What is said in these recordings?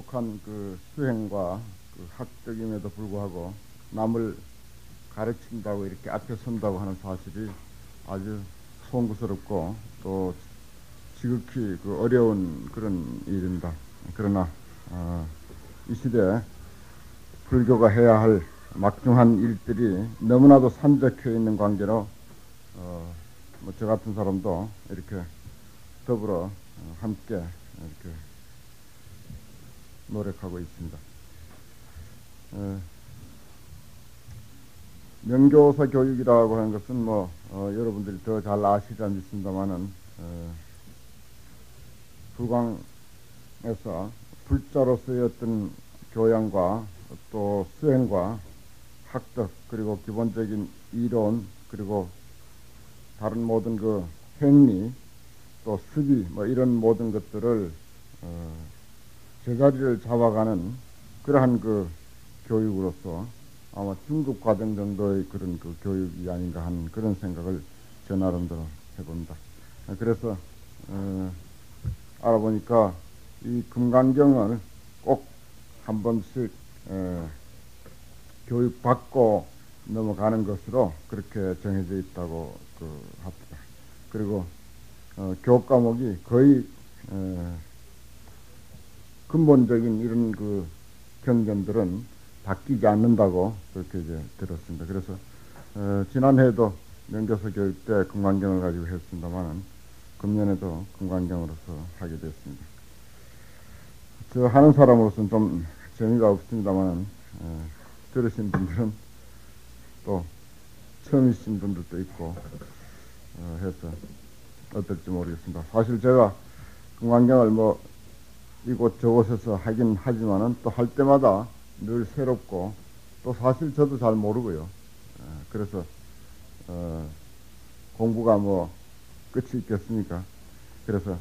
부족한 그 수행과 그 학적임에도 불구하고 남을 가르친다고 이렇게 앞에 선다고 하는 사실이 아주 송구스럽고 또 지극히 그 어려운 그런 일입니다. 그러나 이 시대에 불교가 해야 할 막중한 일들이 너무나도 산적해 있는 관계로 뭐 저 같은 사람도 이렇게 더불어 함께 이렇게 노력하고 있습니다. 명교사 교육이라고 하는 것은 뭐 여러분들이 더 잘 아시리라 믿습니다만은 불광에서 불자로서의 어떤 교양과 또 수행과 학적 그리고 기본적인 이론 그리고 다른 모든 그 행리 또 수비 뭐 이런 모든 것들을 제자리를 잡아가는 그러한 그 교육으로서 아마 중급 과정 정도의 그런 그 교육이 아닌가 하는 그런 생각을 저 나름대로 해봅니다. 그래서 알아보니까 이 금강경을 꼭 한 번씩 교육받고 넘어가는 것으로 그렇게 정해져 있다고 합니다. 그리고 교과목이 거의 근본적인 이런 그 경전들은 바뀌지 않는다고 그렇게 이제 들었습니다. 그래서 지난해에도 명교사 교육 때 금강경을 가지고 했습니다만은 금년에도 금강경으로서 하게 됐습니다. 저 하는 사람으로서는 좀 재미가 없습니다만 들으신 분들은 또 처음이신 분들도 있고 해서 어떨지 모르겠습니다. 사실 제가 금강경을 뭐 이곳 저곳에서 하긴 하지만은 또 할 때마다 늘 새롭고 또 사실 저도 잘 모르고요. 그래서 공부가 뭐 끝이 있겠습니까? 그래서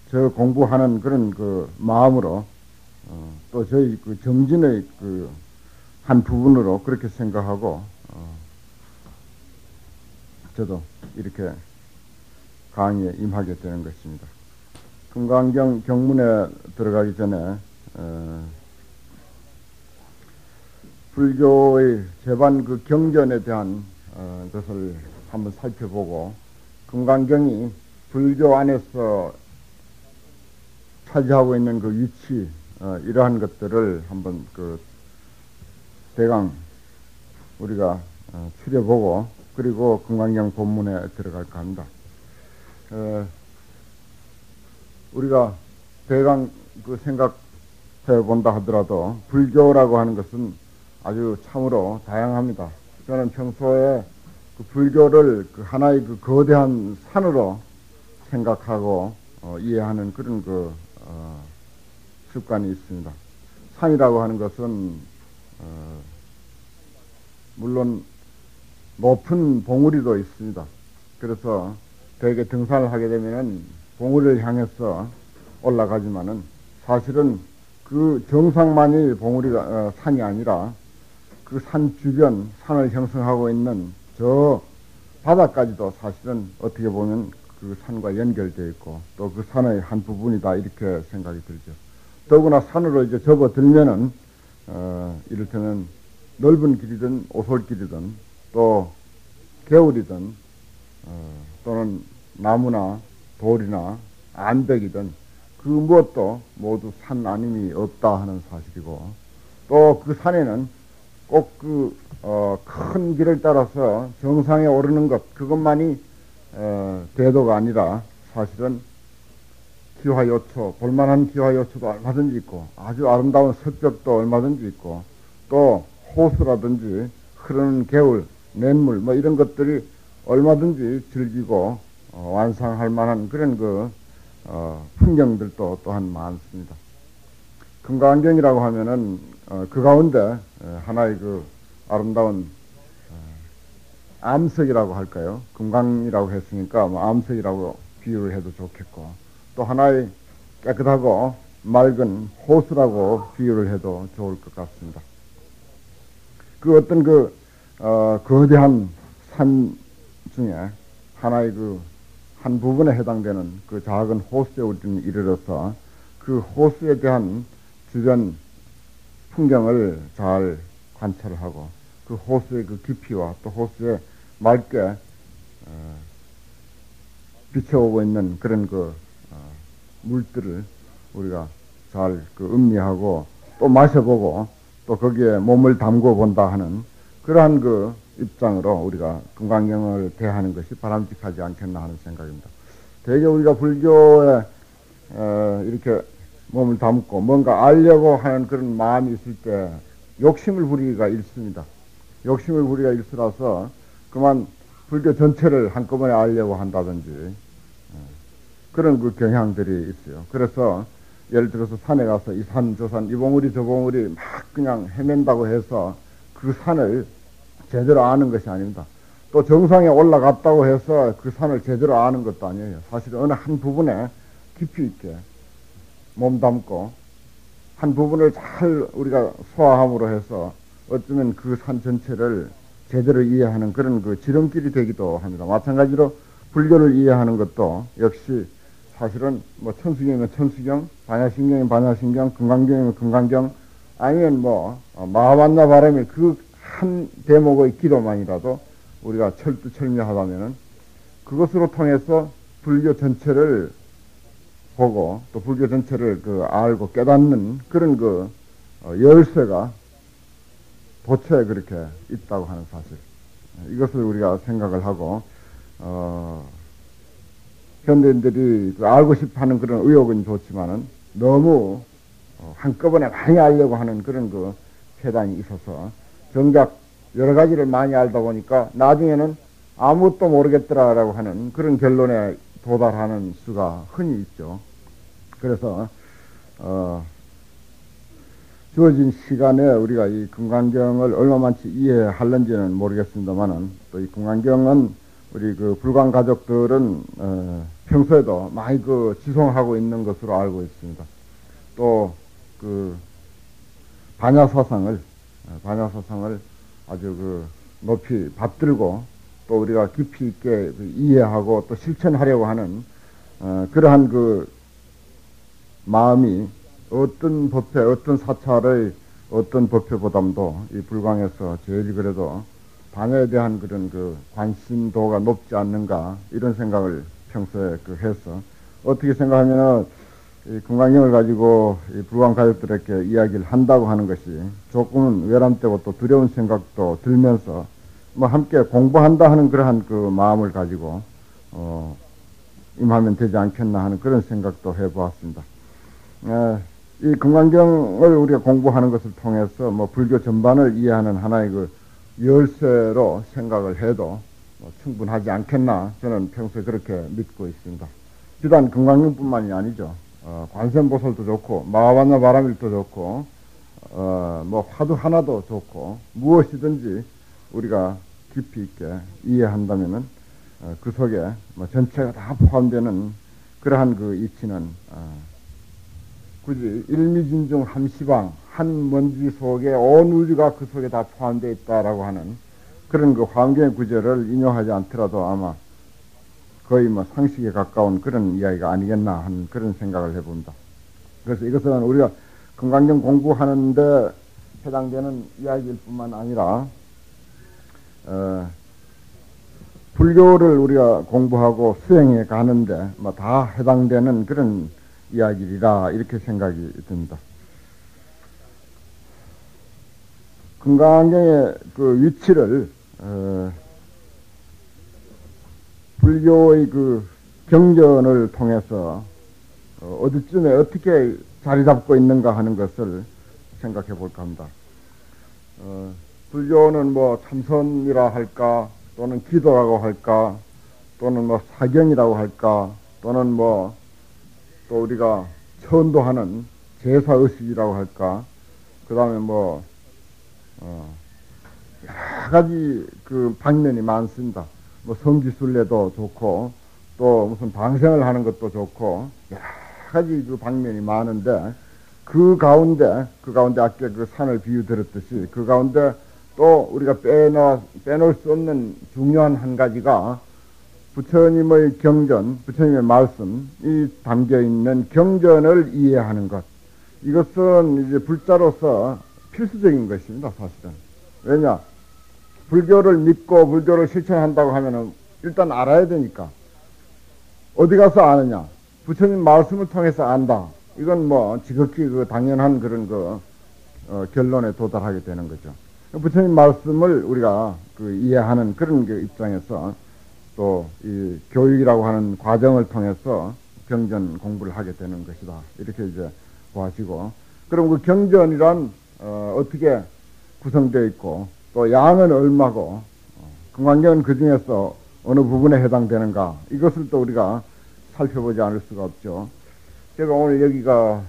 저 공부하는 그런 그 마음으로 또 저희 그 정진의 그 한 부분으로 그렇게 생각하고 저도 이렇게 강의에 임하게 되는 것입니다. 금강경 경문에 들어가기 전에 불교의 제반 그 경전에 대한 것을 한번 살펴보고 금강경이 불교 안에서 차지하고 있는 그 위치 이러한 것들을 한번 그 대강 우리가 추려보고 그리고 금강경 본문에 들어갈까 합니다. 우리가 대강 그 생각해 본다 하더라도 불교라고 하는 것은 아주 참으로 다양합니다. 저는 평소에 그 불교를 그 하나의 그 거대한 산으로 생각하고 이해하는 그런 그 습관이 있습니다. 산이라고 하는 것은 물론 높은 봉우리도 있습니다. 그래서 대개 등산을 하게 되면은 봉우리를 향해서 올라가지만은 사실은 그 정상만이 봉우리가 산이 아니라 그 산 주변 산을 형성하고 있는 저 바다까지도 사실은 어떻게 보면 그 산과 연결되어 있고 또 그 산의 한 부분이다 이렇게 생각이 들죠. 더구나 산으로 이제 접어들면은 이를테면 넓은 길이든 오솔길이든 또 개울이든 또는 나무나 돌이나 암벽이든 그 무엇도 모두 산 아님이 없다 하는 사실이고 또 그 산에는 꼭 그 큰 길을 따라서 정상에 오르는 것 그것만이 대도가 아니라 사실은 기화요초 볼만한 기화요초도 얼마든지 있고 아주 아름다운 석벽도 얼마든지 있고 또 호수라든지 흐르는 개울 냇물 뭐 이런 것들이 얼마든지 즐기고 완상할 만한 그런 그 풍경들도 또한 많습니다. 금강경이라고 하면은 그 가운데 하나의 그 아름다운 암석이라고 할까요? 금강이라고 했으니까 뭐 암석이라고 비유를 해도 좋겠고 또 하나의 깨끗하고 맑은 호수라고 비유를 해도 좋을 것 같습니다. 그 어떤 그 거대한 산 중에 하나의 그 한 부분에 해당되는 그 작은 호수에 우리는 이르러서 그 호수에 대한 주변 풍경을 잘 관찰하고 그 호수의 그 깊이와 또 호수의 맑게 비춰오고 있는 그런 그 물들을 우리가 잘 그 음미하고 또 마셔보고 또 거기에 몸을 담궈 본다 하는 그러한 그 입장으로 우리가 금강경을 대하는 것이 바람직하지 않겠나 하는 생각입니다. 대개 우리가 불교에 이렇게 몸을 담고 뭔가 알려고 하는 그런 마음이 있을 때 욕심을 부리기가 일쑤입니다. 욕심을 부리기가 일쑤라서 그만 불교 전체를 한꺼번에 알려고 한다든지 그런 그 경향들이 있어요. 그래서 예를 들어서 산에 가서 이 산, 저 산, 이 봉우리, 저 봉우리 막 그냥 헤맨다고 해서 그 산을 제대로 아는 것이 아닙니다. 또 정상에 올라갔다고 해서 그 산을 제대로 아는 것도 아니에요. 사실 어느 한 부분에 깊이 있게 몸 담고 한 부분을 잘 우리가 소화함으로 해서 어쩌면 그 산 전체를 제대로 이해하는 그런 그 지름길이 되기도 합니다. 마찬가지로 불교를 이해하는 것도 역시 사실은 뭐 천수경이면 천수경, 반야심경이면 반야심경, 금강경이면 금강경, 아니면 뭐 마하반나 바람일 그 한 대목의 기도만이라도 우리가 철두철미하다면은 그것으로 통해서 불교 전체를 보고 또 불교 전체를 그 알고 깨닫는 그런 그 열쇠가 도처에 그렇게 있다고 하는 사실, 이것을 우리가 생각을 하고 현대인들이 그 알고 싶어하는 그런 의욕은 좋지만은 너무 한꺼번에 많이 알려고 하는 그런 그 폐단이 있어서 정작 여러 가지를 많이 알다 보니까 나중에는 아무것도 모르겠더라라고 하는 그런 결론에 도달하는 수가 흔히 있죠. 그래서 주어진 시간에 우리가 이 금강경을 얼마만치 이해할는지는 모르겠습니다만은 또 이 금강경은 우리 그 불광 가족들은 평소에도 많이 그 지송하고 있는 것으로 알고 있습니다. 또 그 반야사상을 아주 그 높이 받들고 또 우리가 깊이 있게 이해하고 또 실천하려고 하는 그러한 그 마음이 어떤 법회, 어떤 사찰의 어떤 법회보담도 이 불광에서 제일 그래도 반야에 대한 그런 그 관심도가 높지 않는가 이런 생각을 평소에 그 해서 어떻게 생각하면은 이 금강경을 가지고 이 불광 가족들에게 이야기를 한다고 하는 것이 조금은 외람되고 또 두려운 생각도 들면서 뭐 함께 공부한다 하는 그러한 그 마음을 가지고 임하면 되지 않겠나 하는 그런 생각도 해보았습니다. 이 금강경을 우리가 공부하는 것을 통해서 뭐 불교 전반을 이해하는 하나의 그 열쇠로 생각을 해도 뭐 충분하지 않겠나 저는 평소에 그렇게 믿고 있습니다. 비단 금강경뿐만이 아니죠. 관세음보살도 좋고 마하반나 바라밀도 좋고 뭐 화두 하나도 좋고 무엇이든지 우리가 깊이 있게 이해한다면은 그 속에 뭐 전체가 다 포함되는 그러한 그 이치는 굳이 일미진중 함시방 한 먼지 속에 온 우주가 그 속에 다 포함되어 있다라고 하는 그런 그 화엄경의 구절을 인용하지 않더라도 아마 거의 뭐 상식에 가까운 그런 이야기가 아니겠나 하는 그런 생각을 해봅니다. 그래서 이것은 우리가 금강경 공부하는데 해당되는 이야기일 뿐만 아니라 불교를 우리가 공부하고 수행해 가는데 뭐 다 해당되는 그런 이야기이라 이렇게 생각이 듭니다. 금강경의 그 위치를 불교의 그 경전을 통해서 어디쯤에 어떻게 자리 잡고 있는가 하는 것을 생각해 볼까 합니다. 불교는 뭐 참선이라 할까, 또는 기도라고 할까, 또는 뭐 사경이라고 할까, 또는 뭐 또 우리가 천도하는 제사의식이라고 할까, 그 다음에 뭐 여러 가지 그 방면이 많습니다. 뭐 성지순례도 좋고 또 무슨 방생을 하는 것도 좋고 여러 가지 그 방면이 많은데 그 가운데 아까 그 산을 비유 들었듯이 그 가운데 또 우리가 빼놓을 수 없는 중요한 한 가지가 부처님의 경전, 부처님의 말씀이 담겨 있는 경전을 이해하는 것. 이것은 이제 불자로서 필수적인 것입니다, 사실은. 왜냐? 불교를 믿고 불교를 실천한다고 하면은 일단 알아야 되니까. 어디 가서 아느냐? 부처님 말씀을 통해서 안다. 이건 뭐 지극히 그 당연한 그런 결론에 도달하게 되는 거죠. 부처님 말씀을 우리가 그 이해하는 그런 그 입장에서 또 이 교육이라고 하는 과정을 통해서 경전 공부를 하게 되는 것이다. 이렇게 이제 보시고, 그럼 그 경전이란 어떻게 구성되어 있고 또 양은 얼마고 금강경은 그 중에서 어느 부분에 해당되는가, 이것을 또 우리가 살펴보지 않을 수가 없죠. 제가 오늘 여기가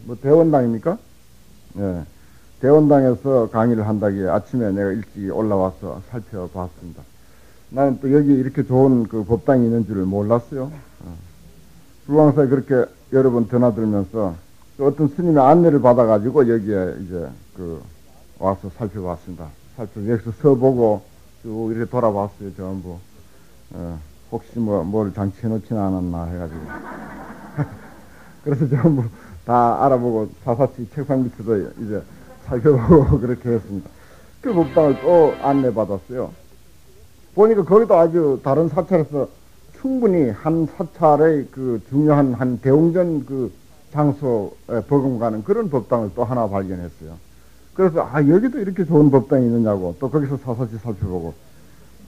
뭐 대원당입니까? 예. 대원당에서 강의를 한다기에 아침에 내가 일찍 올라와서 살펴봤습니다. 나는 또 여기 이렇게 좋은 그 법당이 있는 줄을 몰랐어요. 불광사에 그렇게 여러 번 드나들면서 또 어떤 스님의 안내를 받아가지고 여기에 이제 와서 살펴봤습니다. 여기서 서보고 쭉 이렇게 돌아봤어요, 전부. 혹시 뭘 장치해 놓지는 않았나 해가지고. 그래서 전부 다 알아보고 사사치 책상 밑에도 이제 살펴보고 그렇게 했습니다. 그 법당을 또 안내받았어요. 보니까 거기도 아주 다른 사찰에서 충분히 한 사찰의 그 중요한 한 대웅전 그 장소에 버금가는 그런 법당을 또 하나 발견했어요. 그래서 여기도 이렇게 좋은 법당이 있느냐고 또 거기서 사사치 살펴보고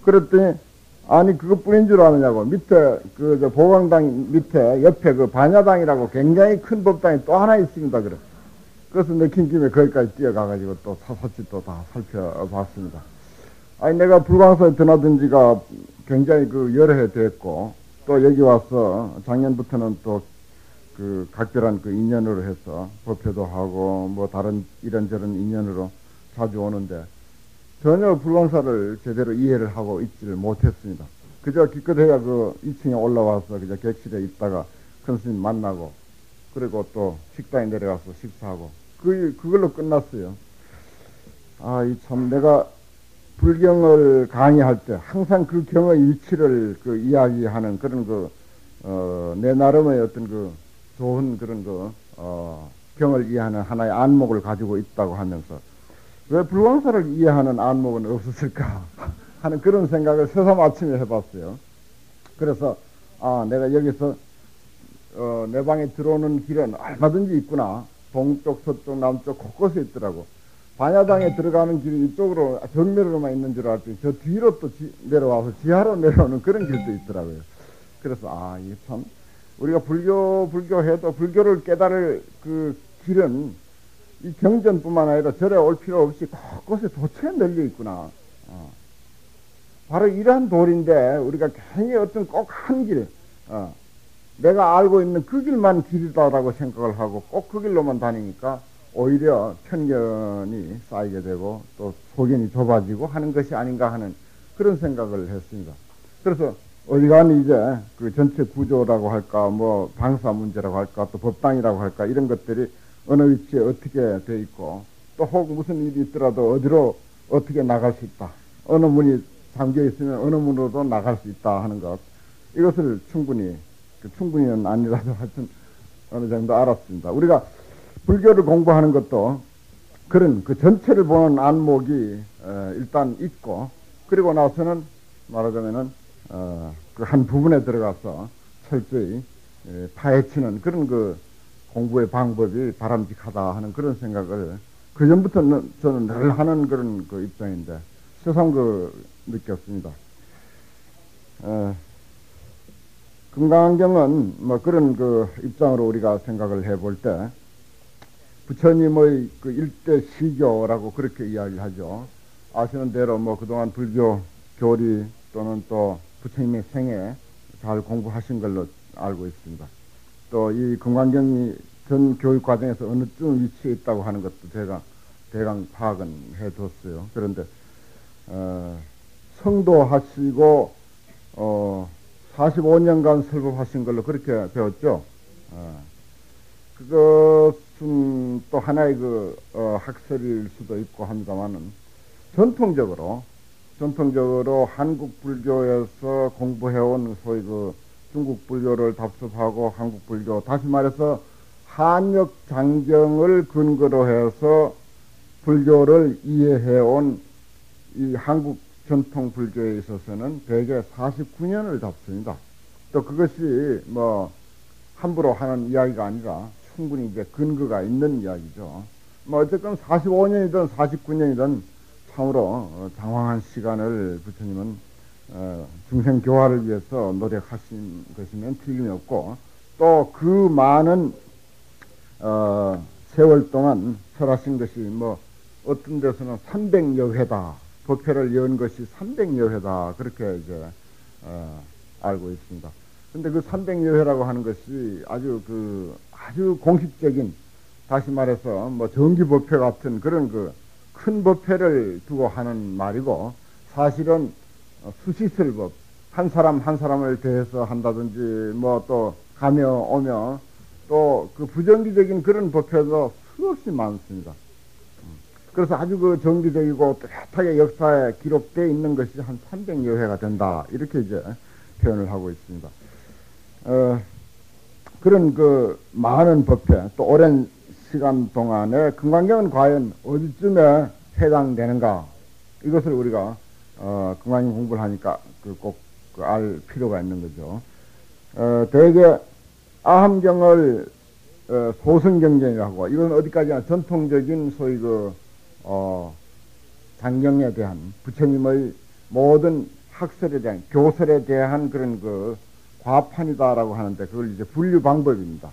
그랬더니 아니 그것뿐인 줄 아느냐고 밑에 보광당 밑에 옆에 그 반야당이라고 굉장히 큰 법당이 또 하나 있습니다. 그래서 내킨 김에 거기까지 뛰어가가지고 또 사사치 또 다 살펴봤습니다. 아니 내가 불광사에 드나든 지가 굉장히 여러 해 됐고 또 여기 와서 작년부터는 또 각별한 인연으로 해서 법회도 하고 뭐 다른 이런저런 인연으로 자주 오는데 전혀 불광사를 제대로 이해를 하고 있지를 못했습니다. 그저 기껏해야 2층에 올라와서 그저 객실에 있다가 큰 스님 만나고 그리고 또 식당에 내려가서 식사하고 그걸로 끝났어요. 참 내가 불경을 강의할 때 항상 그 경의 위치를 이야기하는 그런 내 나름의 어떤 좋은 그런 경을 이해하는 하나의 안목을 가지고 있다고 하면서 왜 불광사를 이해하는 안목은 없었을까 하는 그런 생각을 새삼 아침에 해봤어요. 그래서 내가 여기서 내 방에 들어오는 길은 얼마든지 있구나. 동쪽, 서쪽, 남쪽 곳곳에 있더라고. 반야당에 들어가는 길이 이쪽으로 정면으로만 있는 줄 알았더니 저 뒤로 또 내려와서 지하로 내려오는 그런 길도 있더라고요. 그래서 이게 참 우리가 불교해도 불교를 깨달을 그 길은 이 경전뿐만 아니라 절에 올 필요 없이 곳곳에 도처에 널려 있구나. 바로 이러한 도리인데 우리가 괜히 어떤 꼭 한 길, 내가 알고 있는 그 길만 길이다라고 생각을 하고 꼭 그 길로만 다니니까 오히려 편견이 쌓이게 되고 또 소견이 좁아지고 하는 것이 아닌가 하는 그런 생각을 했습니다. 그래서 어지간히 이제 전체 구조라고 할까 뭐 방사 문제라고 할까 또 법당이라고 할까 이런 것들이 어느 위치에 어떻게 돼 있고 또 혹 무슨 일이 있더라도 어디로 어떻게 나갈 수 있다. 어느 문이 잠겨 있으면 어느 문으로도 나갈 수 있다 하는 것, 이것을 충분히는 아니라도 하여튼 어느 정도 알았습니다. 우리가 불교를 공부하는 것도 그런 전체를 보는 안목이 일단 있고 그리고 나서는 말하자면은 한 부분에 들어가서 철저히 파헤치는 그런 공부의 방법이 바람직하다 하는 그런 생각을 그전부터는 저는 늘 하는 그런 입장인데 새삼 느꼈습니다. 금강경은 뭐 그런 입장으로 우리가 생각을 해볼 때 부처님의 일대 시교라고 그렇게 이야기하죠. 아시는 대로 뭐 그동안 불교 교리 또는 또 부처님의 생애 잘 공부하신 걸로 알고 있습니다. 또 이 금강경이 전 교육 과정에서 어느 쯤 위치에 있다고 하는 것도 제가 대강 파악은 해뒀어요. 그런데 성도하시고 45년간 설법하신 걸로 그렇게 배웠죠. 그것은 또 하나의 학설일 수도 있고 합니다만은 전통적으로 한국 불교에서 공부해온 소위 중국 불교를 답습하고 한국 불교, 다시 말해서 한역 장경을 근거로 해서 불교를 이해해온 이 한국 전통 불교에 있어서는 대개 49년을 잡습니다. 또 그것이 뭐 함부로 하는 이야기가 아니라 충분히 이제 근거가 있는 이야기죠. 뭐 어쨌든 45년이든 49년이든 참으로 장황한 시간을 부처님은 중생 교화를 위해서 노력하신 것이면 틀림이 없고, 또 그 많은 세월 동안 설하신 것이 뭐 어떤 데서는 300여 회다, 법회를 연 것이 300여 회다, 그렇게 이제 알고 있습니다. 근데 그 300여 회라고 하는 것이 아주 공식적인, 다시 말해서 뭐 정기 법회 같은 그런 그 큰 법회를 두고 하는 말이고, 사실은 수시설법, 한 사람 한 사람을 대해서 한다든지 뭐 또 가며 오며 또 그 부정기적인 그런 법회도 수없이 많습니다. 그래서 아주 그 정기적이고 뚜렷하게 역사에 기록되어 있는 것이 한 300여 회가 된다, 이렇게 이제 표현을 하고 있습니다. 그런 그 많은 법회, 또 오랜 시간 동안에 금강경은 과연 어디쯤에 해당되는가, 이것을 우리가 금강경 공부를 하니까 꼭 알 필요가 있는 거죠. 대개 아함경을 소승경전이라고 하고, 이건 어디까지나 전통적인 소위 장경에 대한 부처님의 모든 학설에 대한, 교설에 대한 그런 과판이다라고 하는데, 그걸 이제 분류 방법입니다.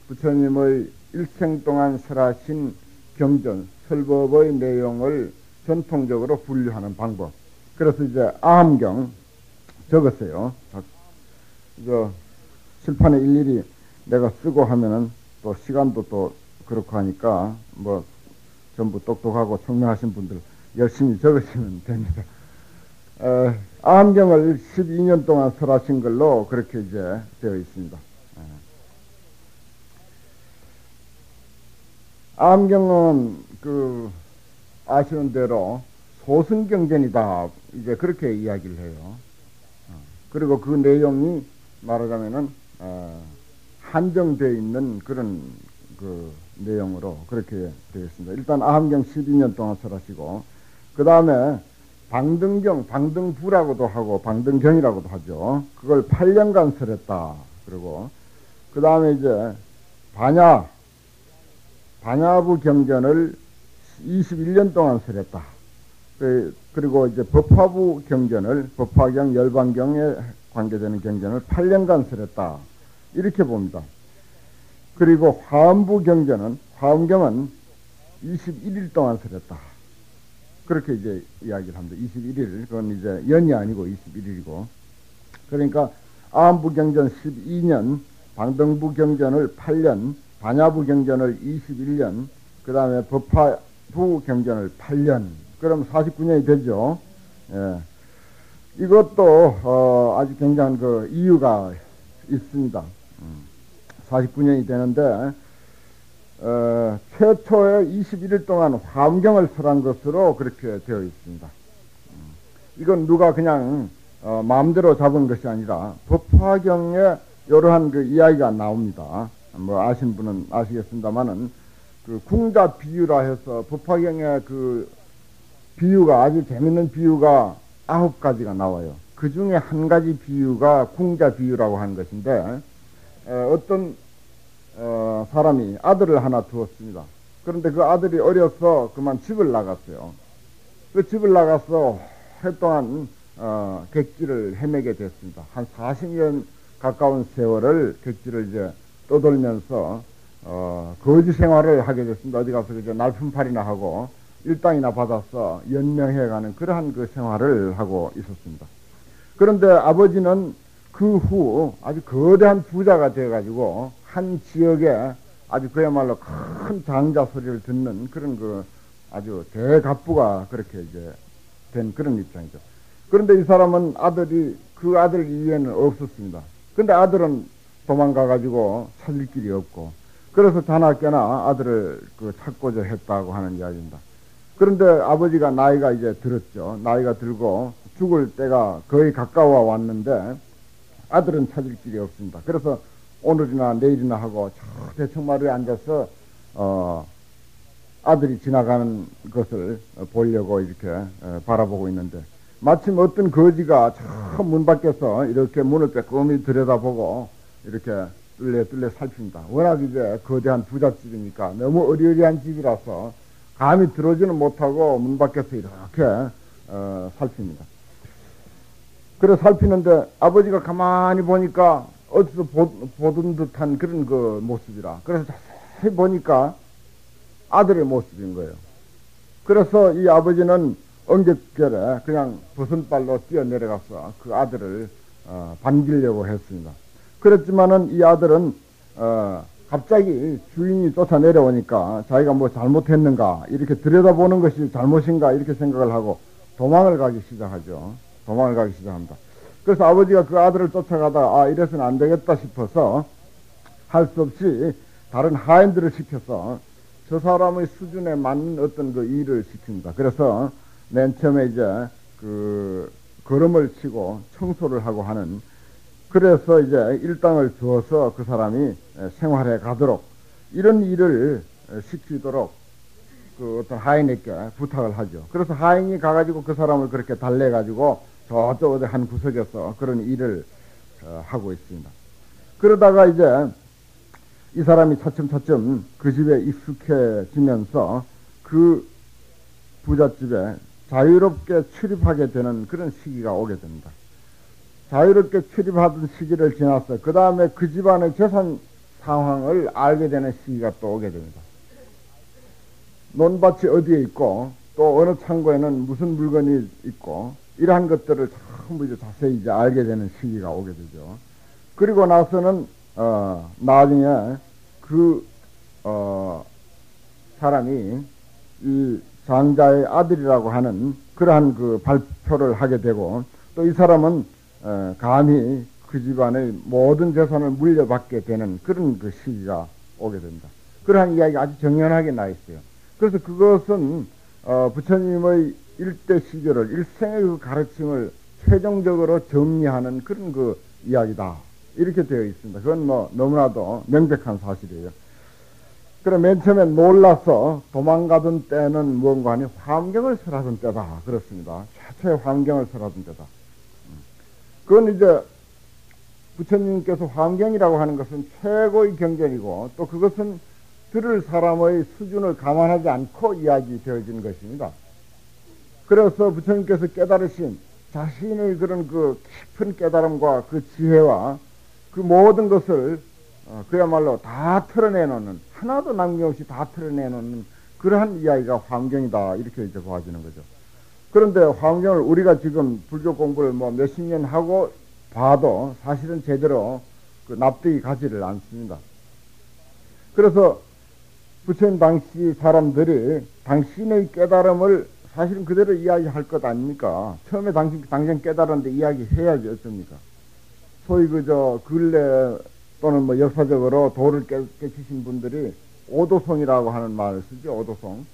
부처님의 일생 동안 설하신 경전, 설법의 내용을 전통적으로 분류하는 방법. 그래서 이제 아함경 적었어요. 이거 칠판에 일일이 내가 쓰고 하면은 또 시간도 또 그렇고 하니까 뭐 전부 똑똑하고 청명하신 분들 열심히 적으시면 됩니다. 아함경을 12년 동안 설하신 걸로 그렇게 이제 되어 있습니다. 아함경은 아시는 대로 소승경전이다, 이제 그렇게 이야기를 해요. 그리고 그 내용이 말하자면은 한정되어 있는 그런 내용으로 그렇게 되어 있습니다. 일단 아함경 12년 동안 설하시고, 그 다음에 방등경, 방등부라고도 하고 방등경이라고도 하죠. 그걸 8년간 설했다. 그리고 그 다음에 이제 반야부 경전을 21년 동안 설했다. 그리고 이제 법화부 경전을, 법화경, 열반경에 관계되는 경전을 8년간 설했다, 이렇게 봅니다. 그리고 화엄부 경전은, 화엄경은 21일 동안 설했다, 그렇게 이제 이야기를 합니다. 21일, 그건 이제 연이 아니고 21일이고, 그러니까 아함부 경전 12년, 방등부 경전을 8년, 반야부 경전을 21년, 그 다음에 법화부 경전을 8년, 그럼 49년이 되죠. 예. 이것도 아주 굉장한 이유가 있습니다. 49년이 되는데 최초에 21일 동안 화엄경을 설한 것으로 그렇게 되어 있습니다. 이건 누가 그냥 마음대로 잡은 것이 아니라 법화경에 이러한 이야기가 나옵니다. 뭐 아신 분은 아시겠습니다만은 궁자 비유라 해서 법화경에 비유가, 아주 재밌는 비유가 9가지가 나와요. 그 중에 한 가지 비유가 궁자 비유라고 하는 것인데, 어떤 사람이 아들을 하나 두었습니다. 그런데 그 아들이 어려서 그만 집을 나갔어요. 그 집을 나가서 오랫동안 객지를 헤매게 됐습니다. 한 40년 가까운 세월을 객지를 이제 떠돌면서 거지 생활을 하게 됐습니다. 어디 가서 이제 날품팔이나 하고 일당이나 받아서 연명해가는 그러한 생활을 하고 있었습니다. 그런데 아버지는 그 후 아주 거대한 부자가 되어가지고 한 지역에 아주 그야말로 큰 장자 소리를 듣는 그런 아주 대갑부가 그렇게 이제 된 그런 입장이죠. 그런데 이 사람은 그 아들 이외에는 없었습니다. 근데 아들은 도망가가지고 찾을 길이 없고, 그래서 자나깨나 아들을 찾고자 했다고 하는 이야기입니다. 그런데 아버지가 나이가 이제 들었죠. 나이가 들고 죽을 때가 거의 가까워 왔는데 아들은 찾을 길이 없습니다. 그래서 오늘이나 내일이나 하고 저 대청마루에 앉아서 아들이 지나가는 것을 보려고 이렇게 바라보고 있는데, 마침 어떤 거지가 저 문 밖에서 이렇게 문을 빼꼼히 들여다보고 이렇게 뚫레 살핍니다. 워낙 이제 거대한 부잣집이니까 너무 어리어리한 집이라서 감히 들어오지는 못하고 문 밖에서 이렇게 살핍니다. 그래 살피는데 아버지가 가만히 보니까 어디서 보던 듯한 그런 그 모습이라, 그래서 자세히 보니까 아들의 모습인 거예요. 그래서 이 아버지는 엉겹결에 그냥 벗은발로 뛰어내려가서 그 아들을 반기려고 했습니다. 그렇지만은 이 아들은 갑자기 주인이 쫓아내려오니까 자기가 뭐 잘못했는가, 이렇게 들여다보는 것이 잘못인가 이렇게 생각을 하고 도망을 가기 시작하죠. 도망을 가기 시작합니다. 그래서 아버지가 그 아들을 쫓아가다가 이래서는 안 되겠다 싶어서 할 수 없이 다른 하인들을 시켜서 저 사람의 수준에 맞는 어떤 그 일을 시킵니다. 그래서 맨 처음에 이제 그 걸음을 치고 청소를 하고 하는, 그래서 이제 일당을 주어서 그 사람이 생활해 가도록 이런 일을 시키도록 그 어떤 하인에게 부탁을 하죠. 그래서 하인이 가가지고 그 사람을 그렇게 달래가지고 저쪽 어디 한 구석에서 그런 일을 하고 있습니다. 그러다가 이제 이 사람이 차츰차츰 그 집에 익숙해지면서 그 부잣집에 자유롭게 출입하게 되는 그런 시기가 오게 됩니다. 자유롭게 출입하던 시기를 지나서 그 다음에 그 집안의 재산 상황을 알게 되는 시기가 또 오게 됩니다. 논밭이 어디에 있고 또 어느 창고에는 무슨 물건이 있고 이러한 것들을 전부 이제 자세히 이제 알게 되는 시기가 오게 되죠. 그리고 나서는 나중에 그 사람이 이 장자의 아들이라고 하는 그러한 그 발표를 하게 되고, 또 이 사람은 감히 그 집안의 모든 재산을 물려받게 되는 그런 그 시기가 오게 됩니다. 그러한 이야기가 아주 정연하게 나 있어요. 그래서 그것은 부처님의 일대 시절을, 일생의 그 가르침을 최종적으로 정리하는 그런 그 이야기다, 이렇게 되어 있습니다. 그건 뭐 너무나도 명백한 사실이에요. 그래 맨 처음에 놀라서 도망가던 때는 뭔가 하니 환경을 설하던 때다, 그렇습니다. 최초의 환경을 설하던 때다. 그건 이제 부처님께서 환경이라고 하는 것은 최고의 경전이고, 또 그것은 들을 사람의 수준을 감안하지 않고 이야기되어진 것입니다. 그래서 부처님께서 깨달으신 자신의 그런 그 깊은 깨달음과 그 지혜와 그 모든 것을 그야말로 다 털어내놓는, 하나도 남김없이 다 털어내놓는 그러한 이야기가 환경이다, 이렇게 이제 보아지는 거죠. 그런데 환경을 우리가 지금 불교 공부를 뭐 몇십 년 하고 봐도 사실은 제대로 그 납득이 가지를 않습니다. 그래서 부처님 당시 사람들이 당신의 깨달음을 사실은 그대로 이야기할 것 아닙니까? 처음에 당신 깨달았는데 이야기해야지 어쩝니까? 소위 그저 근래 또는 뭐 역사적으로 도를 깨치신 분들이 오도성이라고 하는 말을 쓰죠. 오도성.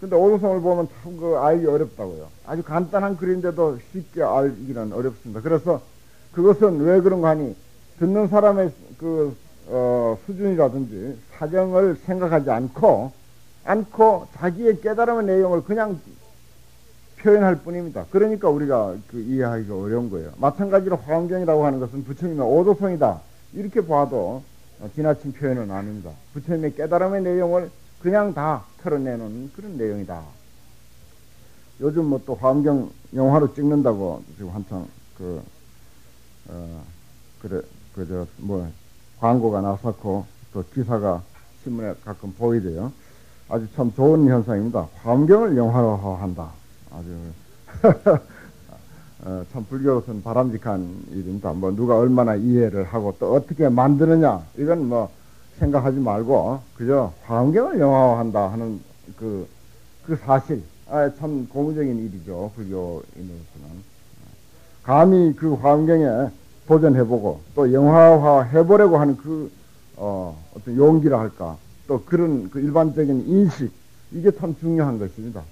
근데 오도성을 보면 참 그 알기 어렵다고요. 아주 간단한 글인데도 쉽게 알기는 어렵습니다. 그래서 그것은 왜 그런가 하니 듣는 사람의 그 수준이라든지 사정을 생각하지 않고 자기의 깨달음의 내용을 그냥 표현할 뿐입니다. 그러니까 우리가 그 이해하기가 어려운 거예요. 마찬가지로 화엄경이라고 하는 것은 부처님의 오도성이다, 이렇게 봐도 지나친 표현은 아닙니다. 부처님의 깨달음의 내용을 그냥 다 털어내는 그런 내용이다. 요즘 뭐 또 화엄경 영화로 찍는다고 지금 한창 광고가 나섰고 또 기사가 신문에 가끔 보이대요. 아주 참 좋은 현상입니다. 화엄경을 영화화한다. 아주 참 불교로서는 바람직한 일입니다. 뭐 누가 얼마나 이해를 하고 또 어떻게 만드느냐, 이건 뭐 생각하지 말고 그저 화엄경을 영화화한다 하는 그 사실, 참 고무적인 일이죠. 불교인으로서는 감히 그 화엄경에 도전해보고 또 영화화 해보려고 하는 그 어떤 용기라 할까, 또 그런 그 일반적인 인식, 이게 참 중요한 것입니다.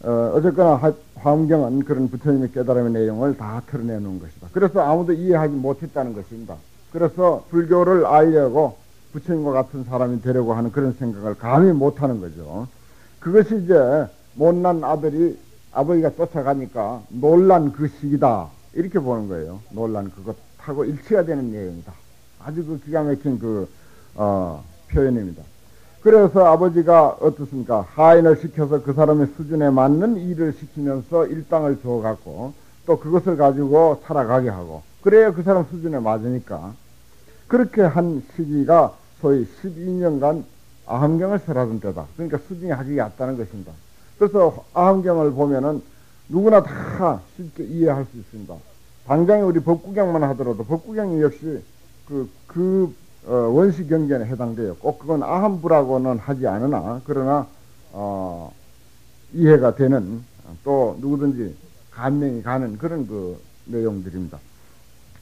어쨌거나 화엄경은 그런 부처님의 깨달음의 내용을 다 털어내놓은 것이다. 그래서 아무도 이해하지 못했다는 것입니다. 그래서 불교를 알려고 부처님과 같은 사람이 되려고 하는 그런 생각을 감히 못하는 거죠. 그것이 이제 못난 아들이 아버지가 쫓아가니까 놀란 그 시기다 이렇게 보는 거예요. 놀란 그것하고 일치가 되는 내용이다. 아주 그 기가 막힌 그 표현입니다. 그래서 아버지가 어떻습니까? 하인을 시켜서 그 사람의 수준에 맞는 일을 시키면서 일당을 줘갖고 또 그것을 가지고 살아가게 하고 그래야 그 사람 수준에 맞으니까 그렇게 한 시기가 소위 12년간 아함경을 설하던 때다. 그러니까 수준이 아주 얕다는 것입니다. 그래서 아함경을 보면은 누구나 다 쉽게 이해할 수 있습니다. 당장에 우리 법구경만 하더라도 법구경이 역시 원시 경전에 해당돼요. 꼭 그건 아함부라고는 하지 않으나 그러나 이해가 되는 또 누구든지 감명이 가는 그런 그 내용들입니다.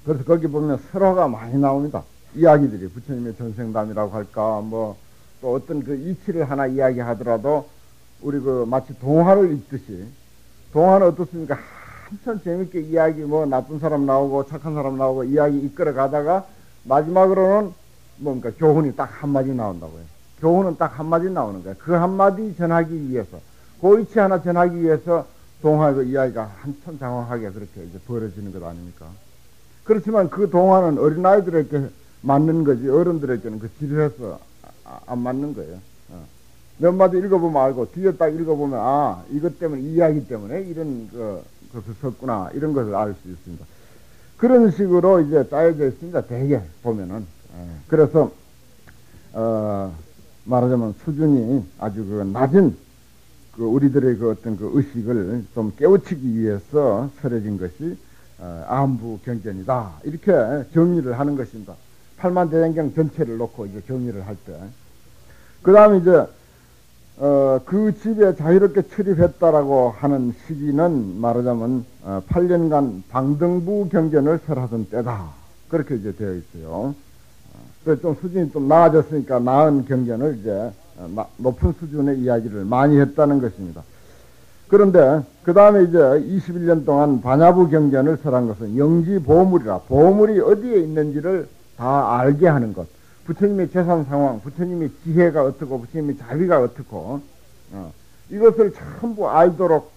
그래서 거기 보면 설화가 많이 나옵니다. 이야기들이 부처님의 전생담이라고 할까 뭐 또 어떤 그 이치를 하나 이야기하더라도 우리 그 마치 동화를 읽듯이 동화는 어떻습니까? 한참 재밌게 이야기 뭐 나쁜 사람 나오고 착한 사람 나오고 이야기 이끌어 가다가 마지막으로는 뭔가 교훈이 딱 한마디 나온다고요. 교훈은 딱 한마디 나오는 거예요. 그 한마디 전하기 위해서 그 이치 하나 전하기 위해서 동화의 그 이야기가 한참 장황하게 그렇게 이제 벌어지는 것 아닙니까? 그렇지만 그 동화는 어린아이들에게 맞는 거지 어른들에게는 그 지루해서 안 맞는 거예요. 몇 마디 읽어보면 알고 뒤에 딱 읽어보면 아 이것 때문에 이 이야기 때문에 이런 것을 썼구나 이런 것을 알 수 있습니다. 그런 식으로 이제 짜여져 있습니다. 대개 보면은 그래서 말하자면 수준이 아주 그 낮은 그 우리들의 그 어떤 그 의식을 좀 깨우치기 위해서 설해진 것이 아함부 경전이다 이렇게 정리를 하는 것입니다. 팔만대장경 전체를 놓고 이제 정리를 할 때 그 다음에 이제 그 집에 자유롭게 출입했다라고 하는 시기는 말하자면 8년간 방등부 경전을 설하던 때다 그렇게 이제 되어 있어요. 그래서 좀 수준이 좀 나아졌으니까 나은 경전을 이제 높은 수준의 이야기를 많이 했다는 것입니다. 그런데 그 다음에 이제 21년 동안 반야부 경전을 설한 것은 영지보물이라 보물이 어디에 있는지를 다 알게 하는 것. 부처님의 재산 상황, 부처님의 지혜가 어떻고 부처님의 자비가 어떻고 이것을 전부 알도록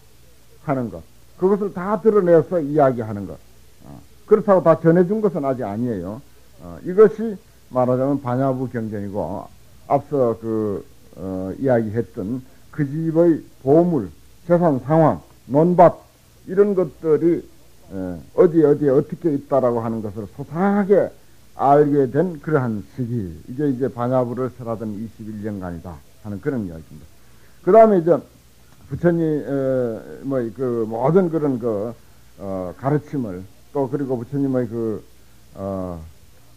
하는 것. 그것을 다 드러내서 이야기하는 것. 그렇다고 다 전해준 것은 아직 아니에요. 이것이 말하자면 반야부 경전이고 앞서 이야기했던 그 집의 보물, 재산 상황, 논밭 이런 것들이 어디에 어떻게 있다라고 하는 것을 소상하게 알게 된 그러한 시기 이제 반야부를 설하던 21년간이다 하는 그런 이야기입니다. 그 다음에 이제 부처님 모든 그런 가르침을 또 그리고 부처님의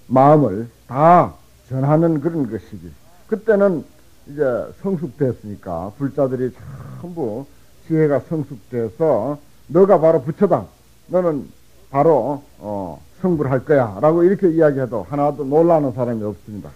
마음을 다 전하는 그런 것이지. 그때는 이제 성숙됐으니까 불자들이 전부 지혜가 성숙돼서 너가 바로 부처다. 너는 바로 성불할 거야 라고 이렇게 이야기해도 하나도 놀라는 사람이 없습니다.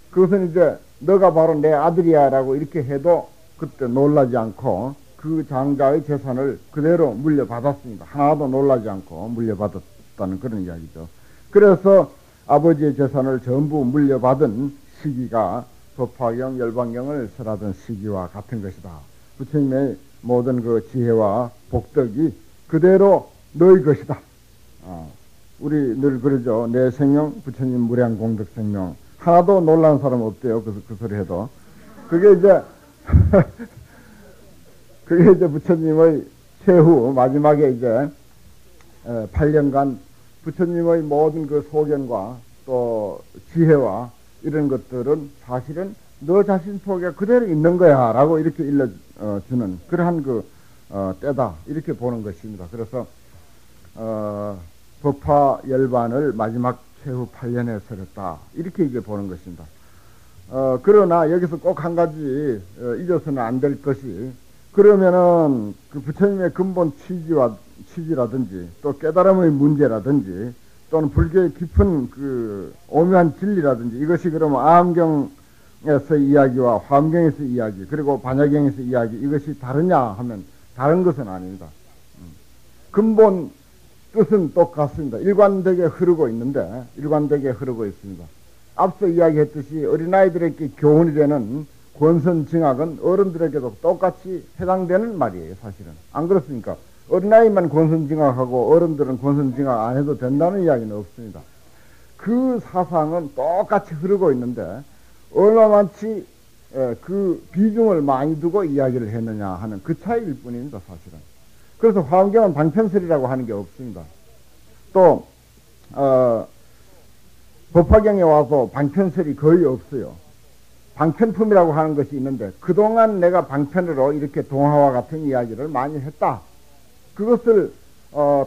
그것은 이제 너가 바로 내 아들이야 라고 이렇게 해도 그때 놀라지 않고 그 장자의 재산을 그대로 물려받았습니다. 하나도 놀라지 않고 물려받았다는 그런 이야기죠. 그래서 아버지의 재산을 전부 물려받은 시기가 법화경, 열반경을 설하던 시기와 같은 것이다. 부처님의 모든 그 지혜와 복덕이 그대로 너의 것이다. 우리 늘 그러죠. 내 생명, 부처님 무량 공덕 생명. 하나도 놀라는 사람 없대요. 그 소리 해도. 그게 이제, 부처님의 최후, 마지막에 이제, 8년간 부처님의 모든 그 소견과 또 지혜와 이런 것들은 사실은 너 자신 속에 그대로 있는 거야. 라고 이렇게 일러주는 그러한 때다. 이렇게 보는 것입니다. 그래서, 법화 열반을 마지막 최후 8년에 설했다. 이렇게 이제 보는 것입니다. 그러나 여기서 꼭 한 가지 잊어서는 안 될 것이 그러면은 그 부처님의 근본 취지라든지 또 깨달음의 문제라든지 또는 불교의 깊은 그 오묘한 진리라든지 이것이 그러면 아함경에서 이야기와 화엄경에서 이야기 그리고 반야경에서 이야기 이것이 다르냐 하면 다른 것은 아닙니다. 근본 뜻은 똑같습니다. 일관되게 흐르고 있습니다. 앞서 이야기했듯이 어린아이들에게 교훈이 되는 권선징악은 어른들에게도 똑같이 해당되는 말이에요, 사실은. 안 그렇습니까? 어린아이만 권선징악하고 어른들은 권선징악 안 해도 된다는 이야기는 없습니다. 그 사상은 똑같이 흐르고 있는데 얼마만치 그 비중을 많이 두고 이야기를 했느냐 하는 그 차이일 뿐입니다, 사실은. 그래서 화엄경은 방편설이라고 하는 게 없습니다. 또 법화경에 와서 방편설이 거의 없어요. 방편품이라고 하는 것이 있는데 그동안 내가 방편으로 이렇게 동화와 같은 이야기를 많이 했다. 그것을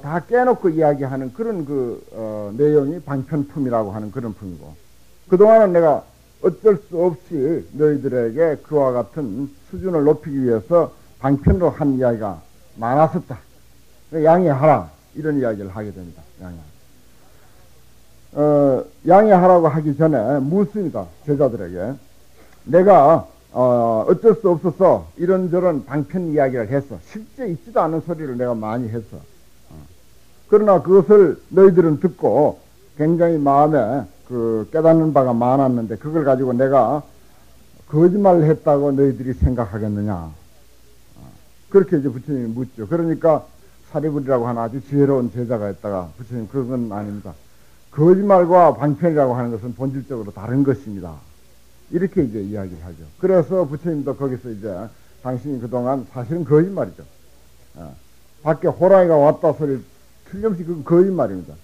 다 깨놓고 이야기하는 그런 내용이 방편품이라고 하는 그런 품이고, 그동안은 내가 어쩔 수 없이 너희들에게 그와 같은 수준을 높이기 위해서 방편으로 한 이야기가 많았었다. 양해하라. 이런 이야기를 하게 됩니다. 양해하라고 하기 전에 묻습니다. 제자들에게. 내가 어쩔 수 없어서 이런저런 방편 이야기를 했어. 실제 있지도 않은 소리를 내가 많이 했어. 그러나 그것을 너희들은 듣고 굉장히 마음에 깨닫는 바가 많았는데 그걸 가지고 내가 거짓말을 했다고 너희들이 생각하겠느냐. 그렇게 이제 부처님이 묻죠. 그러니까 사리불이라고 하는 아주 지혜로운 제자가 있다가 부처님 그건 아닙니다. 거짓말과 방편이라고 하는 것은 본질적으로 다른 것입니다. 이렇게 이제 이야기를 하죠. 그래서 부처님도 거기서 이제 당신이 그동안 사실은 거짓말이죠. 밖에 호랑이가 왔다 소리 틀림없이 그건 거짓말입니다.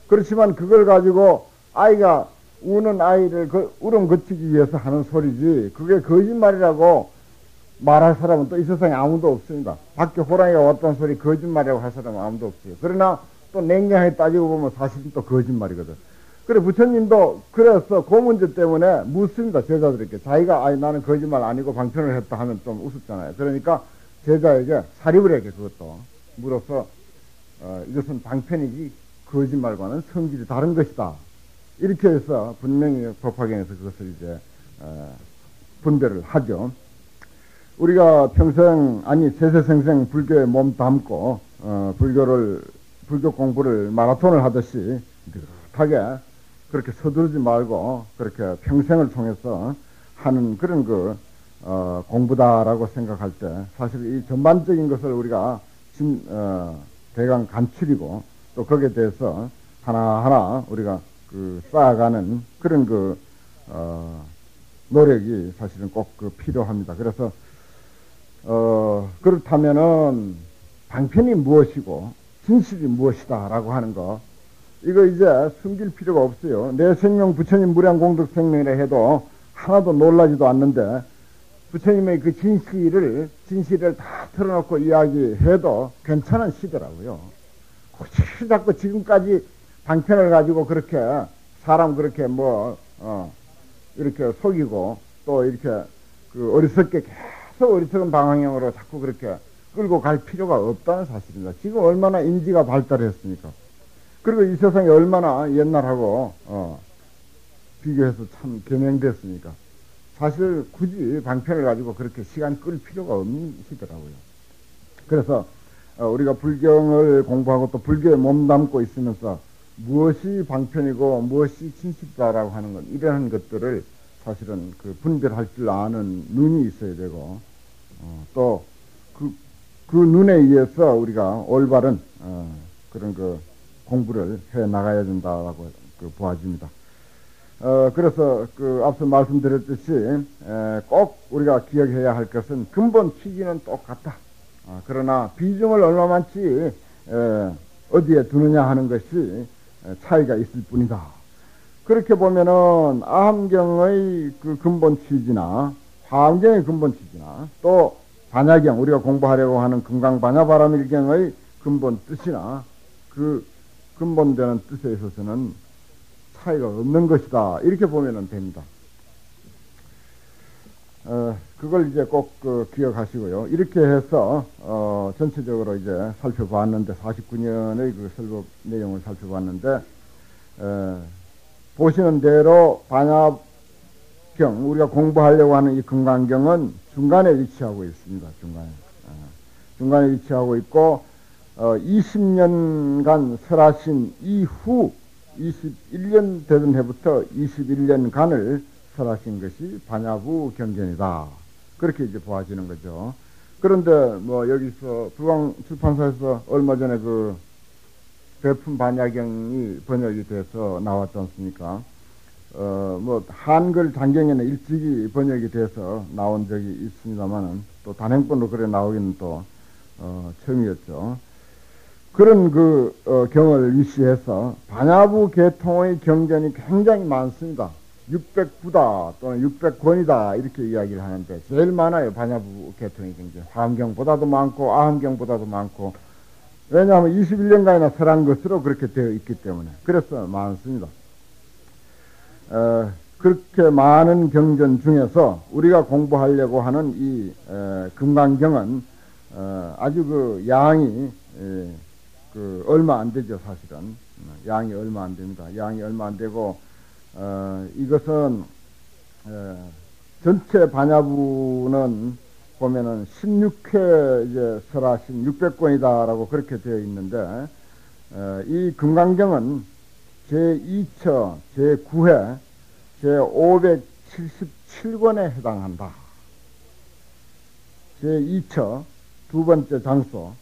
그렇지만 그걸 가지고 아이가 우는 아이를 울음 그치기 위해서 하는 소리지 그게 거짓말이라고 말할 사람은 또 이 세상에 아무도 없습니다. 밖에 호랑이가 왔다는 소리 거짓말이라고 할 사람은 아무도 없어요. 그러나 또 냉정하게 따지고 보면 사실은 또 거짓말이거든. 그래 부처님도 그래서 그 문제 때문에 묻습니다. 제자들에게. 자기가 나는 거짓말 아니고 방편을 했다 하면 좀 우습잖아요. 그러니까 제자에게 사리불에게 그것도 물어서 이것은 방편이지 거짓말과는 성질이 다른 것이다. 이렇게 해서 분명히 법화경에서 그것을 이제 분별을 하죠. 우리가 평생 세세생생 불교에 몸 담고 불교 공부를 마라톤을 하듯이 느긋하게 그렇게 서두르지 말고 그렇게 평생을 통해서 하는 그런 공부다라고 생각할 때 사실 이 전반적인 것을 우리가 대강 간추리고 또 거기에 대해서 하나하나 우리가 쌓아가는 그런 노력이 사실은 꼭 필요합니다. 그래서 그렇다면은 방편이 무엇이고 진실이 무엇이다라고 하는 거 이거 이제 숨길 필요가 없어요. 내 생명 부처님 무량공덕 생명이라 해도 하나도 놀라지도 않는데 부처님의 그 진실을 다 털어놓고 이야기해도 괜찮은 시대라고요. 혹시 자꾸 지금까지 방편을 가지고 그렇게 사람 그렇게 이렇게 속이고 또 이렇게 어리석게 계속 어리석은 방향으로 자꾸 그렇게 끌고 갈 필요가 없다는 사실입니다. 지금 얼마나 인지가 발달했습니까? 그리고 이 세상이 얼마나 옛날하고 비교해서 참 개명됐으니까 사실 굳이 방편을 가지고 그렇게 시간 끌 필요가 없는 시더라고요. 그래서 우리가 불경을 공부하고 또 불교에 몸담고 있으면서 무엇이 방편이고 무엇이 진실이다라고 하는 것 이러한 것들을 사실은 분별할 줄 아는 눈이 있어야 되고 또 그 눈에 의해서 우리가 올바른 그런 공부를 해 나가야 된다라고 보아집니다. 그래서 앞서 말씀드렸듯이 꼭 우리가 기억해야 할 것은 근본 취지는 똑같다. 그러나 비중을 얼마만치 어디에 두느냐 하는 것이 차이가 있을 뿐이다. 그렇게 보면은 아함경의 근본 취지나 화엄경의 근본 취지나 또 반야경 우리가 공부하려고 하는 금강반야바라밀경의 근본 뜻이나 그 근본되는 뜻에 있어서는 차이가 없는 것이다. 이렇게 보면 됩니다. 그걸 이제 꼭 기억하시고요. 이렇게 해서 전체적으로 이제 살펴봤는데 49년의 설법 내용을 살펴봤는데 보시는 대로 반야경 우리가 공부하려고 하는 이 금강경은 중간에 위치하고 있습니다. 중간에 위치하고 있고 20년간 설하신 이후 21년 되던 해부터 21년간을 설하신 것이 반야부 경전이다. 그렇게 이제 보아지는 거죠. 그런데 뭐 여기서 불광 출판사에서 얼마 전에 그 배품 반야경이 번역이 돼서 나왔지 않습니까? 뭐 한글 단경에는 일찍이 번역이 돼서 나온 적이 있습니다만은 또 단행본으로 그래 나오기는 또 처음이었죠. 그런 경을 위시해서 반야부 계통의 경전이 굉장히 많습니다. 600부다 또는 600권이다 이렇게 이야기를 하는데 제일 많아요. 반야부 계통의 경전. 화엄경보다도 많고 아함경보다도 많고, 왜냐하면 21년간이나 설한 것으로 그렇게 되어 있기 때문에 그래서 많습니다. 그렇게 많은 경전 중에서 우리가 공부하려고 하는 이 금강경은 아주 양이 얼마 안 되죠. 사실은 양이 얼마 안 됩니다. 양이 얼마 안 되고 이것은 전체 반야부는 보면은 16회 이제 설하신 600권이다라고 그렇게 되어 있는데 이 금강경은 제2처 제9회 제577권에 해당한다. 제2처 두 번째 장소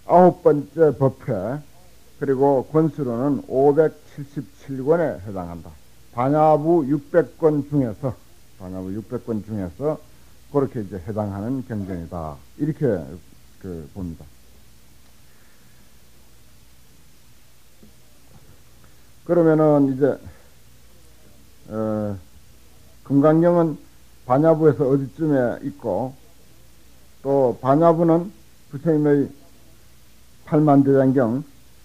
9번째 법회 그리고 권수로는 577권에 해당한다. 반야부 600권 중에서 그렇게 이제 해당하는 경전이다. 이렇게 봅니다. 그러면은 이제 금강경은 반야부에서 어디쯤에 있고, 또 반야부는 부처님의 팔만대장경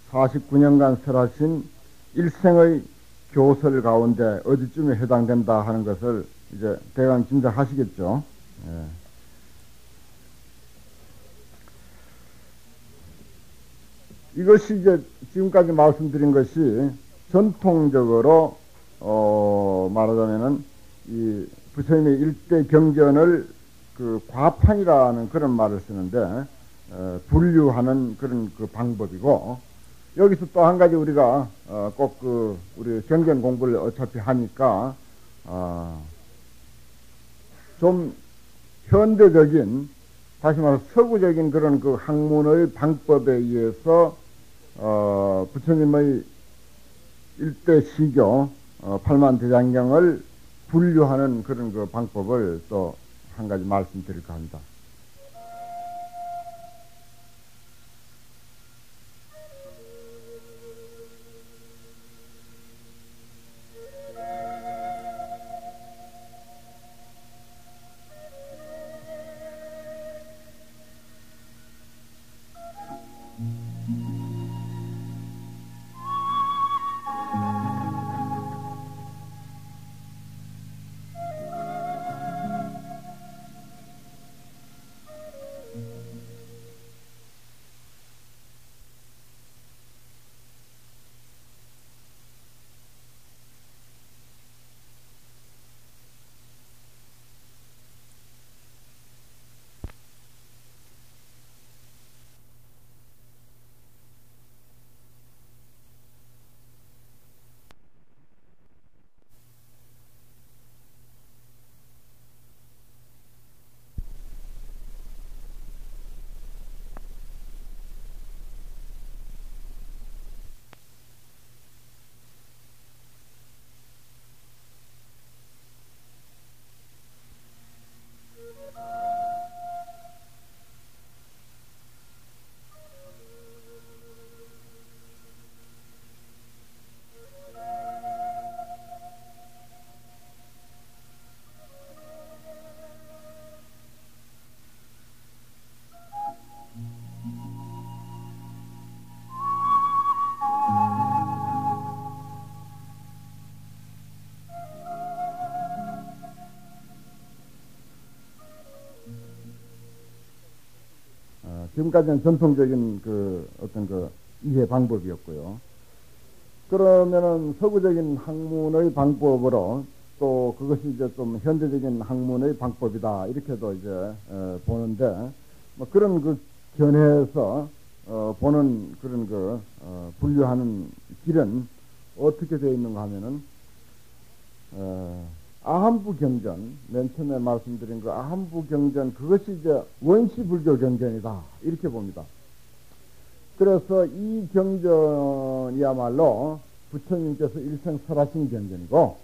49년간 설하신 일생의 교설 가운데 어디쯤에 해당된다 하는 것을 이제 대강 짐작하시겠죠. 이것이 이제 지금까지 말씀드린 것이 전통적으로 말하자면은 이 부처님의 일대 경전을 과판이라는 그런 말을 쓰는데 분류하는 그런 방법이고, 여기서 또 한 가지 우리가 꼭 우리 경전 공부를 어차피 하니까 좀 현대적인, 다시 말해서 서구적인 그런 학문의 방법에 의해서 부처님의 일대 시교 팔만대장경을 분류하는 그런 방법을 또 한 가지 말씀드릴까 합니다. 지금까지는 전통적인 어떤 이해 방법이었고요. 그러면은 서구적인 학문의 방법으로 또 그것이 이제 좀 현대적인 학문의 방법이다 이렇게도 이제 보는데, 뭐 그런 견해에서 보는 그런 분류하는 길은 어떻게 되어 있는가 하면은, 아함부 경전, 맨 처음에 말씀드린 그 아함부 경전, 그것이 이제 원시불교 경전이다. 이렇게 봅니다. 그래서 이 경전이야말로 부처님께서 일생설하신 경전이고,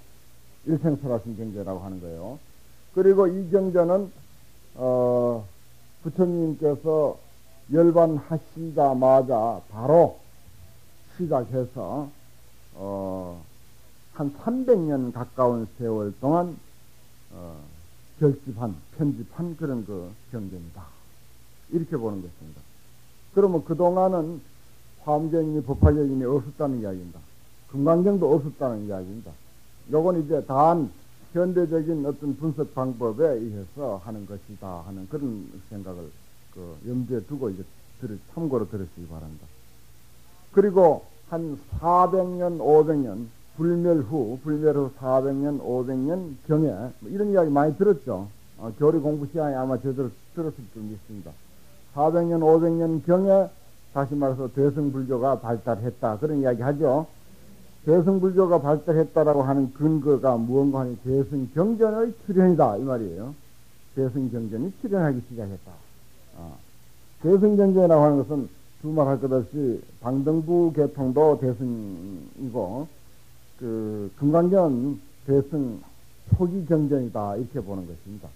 일생설하신 경전이라고 하는 거예요. 그리고 이 경전은, 부처님께서 열반하시자마자 바로 시작해서, 한 300년 가까운 세월 동안, 편집한 그런 경전이다. 이렇게 보는 것입니다. 그러면 그동안은 화엄경이니 법화경이니 없었다는 이야기입니다. 금강경도 없었다는 이야기입니다. 요건 이제 다한 현대적인 어떤 분석 방법에 의해서 하는 것이다 하는 그런 생각을 염두에 두고 이제 참고로 들으시기 바랍니다. 그리고 한 400년, 500년, 불멸 후 400년, 500년 경에, 이런 이야기 많이 들었죠. 교리 공부 시간에 아마 제대로 들었을 줄 믿습니다. 400년, 500년 경에 다시 말해서 대승불교가 발달했다. 그런 이야기 하죠. 대승불교가 발달했다라고 하는 근거가 무언가 하니 대승경전의 출현이다. 이 말이에요. 대승경전이 출현하기 시작했다. 대승경전이라고 하는 것은 두말 할 것 없이 방등부 계통도 대승이고, 금강경 대승 초기 경전이다. 이렇게 보는 것입니다.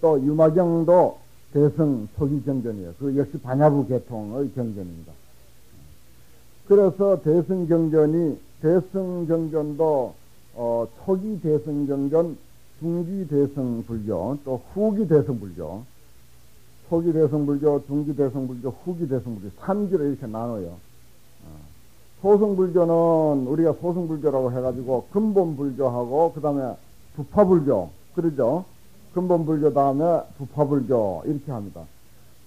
또 유마경도 대승 초기 경전이에요. 그 역시 반야부 계통의 경전입니다. 그래서 대승경전도 초기 대승경전, 중기 대승불교, 또 후기 대승불교, 초기 대승불교, 중기 대승불교, 후기 대승불교 3기로 이렇게 나눠요. 소승불교는 우리가 소승불교라고 해가지고 근본불교하고 그 다음에 부파불교, 그러죠? 근본불교 다음에 부파불교 이렇게 합니다.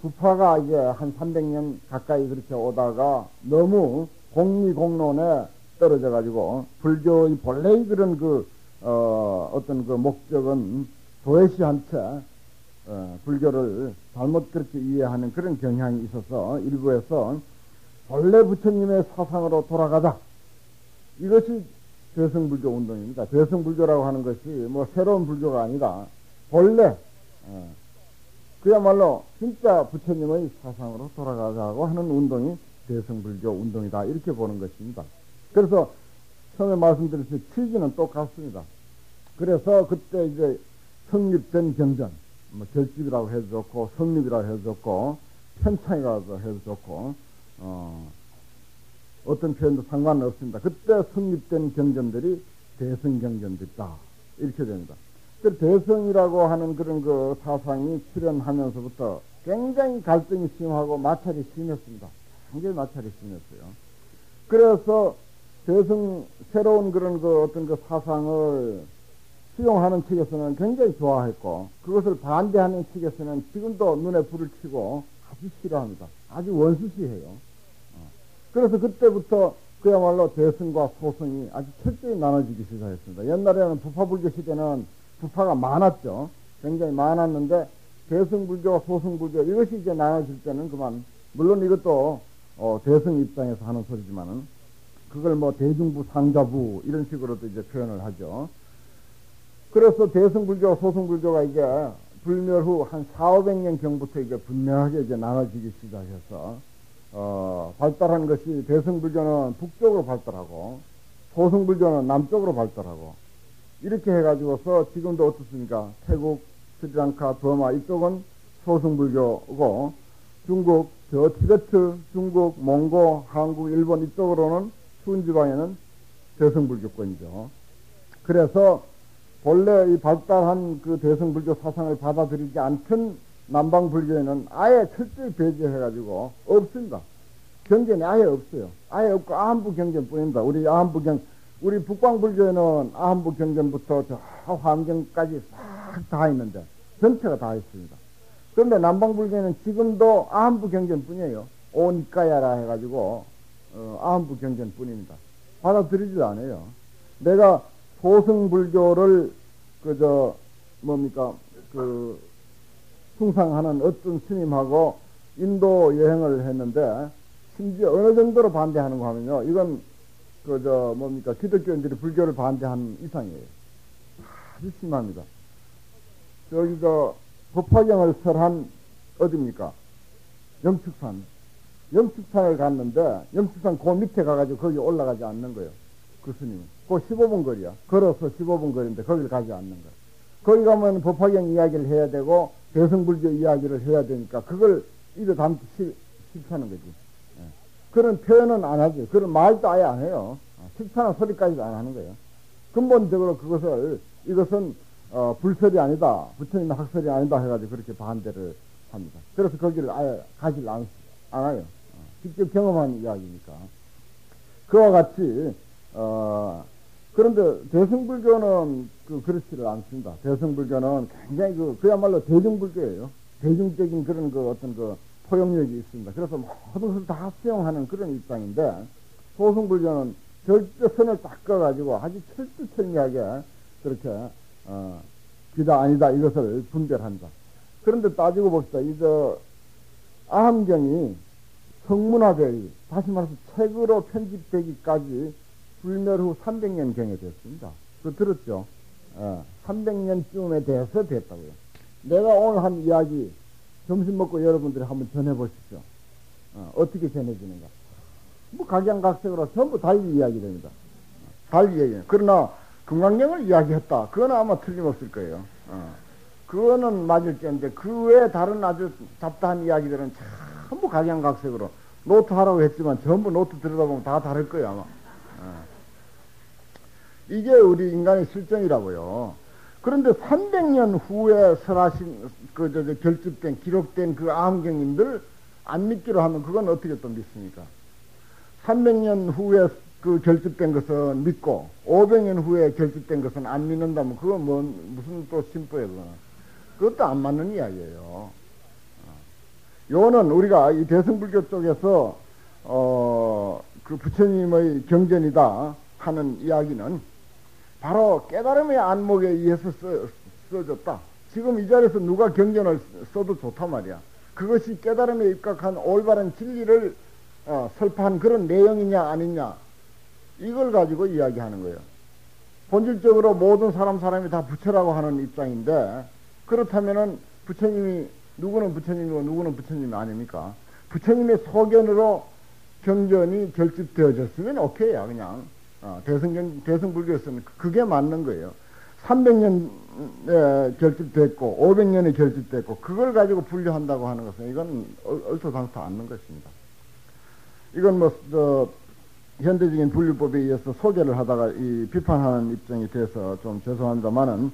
부파가 이제 한 300년 가까이 그렇게 오다가 너무 공리공론에 떨어져가지고 불교의 본래의 그런 어떤 목적은 도외시한 채 불교를 잘못 그렇게 이해하는 그런 경향이 있어서 일부에서 본래 부처님의 사상으로 돌아가자. 이것이 대승불교 운동입니다. 대승불교라고 하는 것이 뭐 새로운 불교가 아니라 본래 그야말로 진짜 부처님의 사상으로 돌아가자고 하는 운동이 대승불교 운동이다. 이렇게 보는 것입니다. 그래서 처음에 말씀드렸듯이 취지는 똑같습니다. 그래서 그때 이제 성립된 경전, 결집이라고 해도 좋고 성립이라고 해도 좋고 편창이라고 해도 좋고 어떤 표현도 상관은 없습니다. 그때 성립된 경전들이 대승경전들이다. 이렇게 됩니다. 그 대승이라고 하는 그런 사상이 출현하면서부터 굉장히 갈등이 심하고 마찰이 심했습니다. 굉장히 마찰이 심했어요. 그래서 새로운 그런 어떤 사상을 수용하는 측에서는 굉장히 좋아했고, 그것을 반대하는 측에서는 지금도 눈에 불을 켜고 아주 싫어합니다. 아주 원수시해요. 그래서 그때부터 그야말로 대승과 소승이 아주 철저히 나눠지기 시작했습니다. 옛날에는 부파불교 시대는 부파가 많았죠. 굉장히 많았는데 대승불교, 소승불교 이것이 이제 나눠질 때는 그만, 물론 이것도 대승 입장에서 하는 소리지만은 그걸 뭐 대중부, 상자부 이런 식으로도 이제 표현을 하죠. 그래서 대승불교, 소승불교가 이제 불멸 후 한 400~500년 경부터 이제 분명하게 이제 나눠지기 시작해서 발달한 것이 대승불교는 북쪽으로 발달하고 소승불교는 남쪽으로 발달하고 이렇게 해가지고서 지금도 어떻습니까? 태국, 스리랑카, 버마 이쪽은 소승불교고 중국, 티베트, 중국, 몽고, 한국, 일본 이쪽으로는 수은지방에는 대승불교권이죠. 그래서 본래 이 발달한 그 대승불교 사상을 받아들이지 않던 남방불교에는 아예 철저히 배제해가지고 없습니다. 경전이 아예 없어요. 아예 없고 아함부 경전뿐입니다. 우리 북방불교에는 아함부 경전부터 저 화엄경까지 싹 다 있는데 전체가 다 있습니다. 그런데 남방불교에는 지금도 아함부 경전뿐이에요. 오니까야라 해가지고 아함부 경전뿐입니다. 받아들이지도 않아요. 내가 소승불교를 숭상하는 어떤 스님하고 인도 여행을 했는데 심지어 어느 정도로 반대하는가 하면요. 이건 뭡니까 기독교인들이 불교를 반대하는 이상이에요. 아주 심합니다. 저기 법화경을 설한 어디입니까? 영축산. 영축산을 갔는데 영축산 그 밑에 가가지고 거기 올라가지 않는 거예요. 그 스님은. 그 15분 거리야. 걸어서 15분 거리인데 거기를 가지 않는 거예요. 거기 가면 법화경 이야기를 해야 되고 대승불교 이야기를 해야 되니까 그걸 입에 담기 싫다는 거지. 예. 그런 표현은 안 하죠. 그런 말도 아예 안 해요. 싫다는 소리까지도 안 하는 거예요. 근본적으로 이것은 불설이 아니다. 부처님의 학설이 아니다 해가지고 그렇게 반대를 합니다. 그래서 거기를 아예 가지 않아요. 직접 경험한 이야기니까. 그와 같이, 그런데 대승불교는 그렇지를 않습니다. 대승불교는 굉장히 그야말로 대중불교예요. 대중적인 그런 어떤 포용력이 있습니다. 그래서 모든 것을 다 수용하는 그런 입장인데, 소승불교는 절대선을 딱 꺼가지고 아주 철두철미하게 그렇게, 기다 아니다 이것을 분별한다. 그런데 따지고 봅시다. 아함경이 성문화되기, 다시 말해서 책으로 편집되기까지 불멸 후 300년 경에 됐습니다. 그거 들었죠? 300년쯤에 돼서 됐다고요. 내가 오늘 한 이야기 점심 먹고 여러분들이 한번 전해보십시오. 어떻게 전해지는가. 각양각색으로 전부 달리 이야기됩니다. 달리 얘기해요. 그러나 금강경을 이야기했다. 그거는 아마 틀림없을 거예요. 그거는 맞을지언데 그 외에 다른 아주 잡다한 이야기들은 전부 각양각색으로 노트 하라고 했지만 전부 노트 들여다보면 다 다를 거예요 아마. 이게 우리 인간의 실정이라고요. 그런데 300년 후에 설하신 결집된 기록된 그 아함경님들 안 믿기로 하면 그건 어떻게 또 믿습니까? 300년 후에 결집된 것은 믿고 500년 후에 결집된 것은 안 믿는다면 그건 무슨 또 심보예요 그거는. 그것도 안 맞는 이야기예요. 요는 우리가 이 대승불교 쪽에서 그 부처님의 경전이다 하는 이야기는 바로 깨달음의 안목에 의해서 써졌다. 지금 이 자리에서 누가 경전을 써도 좋단 말이야. 그것이 깨달음에 입각한 올바른 진리를 설파한 그런 내용이냐 아니냐 이걸 가지고 이야기하는 거예요. 본질적으로 모든 사람이 다 부처라고 하는 입장인데 그렇다면은 부처님이 누구는 부처님이고 누구는 부처님이 아닙니까? 부처님의 소견으로 경전이 결집되어졌으면 오케이야 그냥. 대승불교에서는 그게 맞는 거예요. 300년에 결집됐고 500년에 결집됐고 그걸 가지고 분류한다고 하는 것은 이건 얼토당토 않는 것입니다. 이건 현대적인 분류법에 의해서 소개를 하다가 이 비판하는 입장이 돼서 좀 죄송합니다만은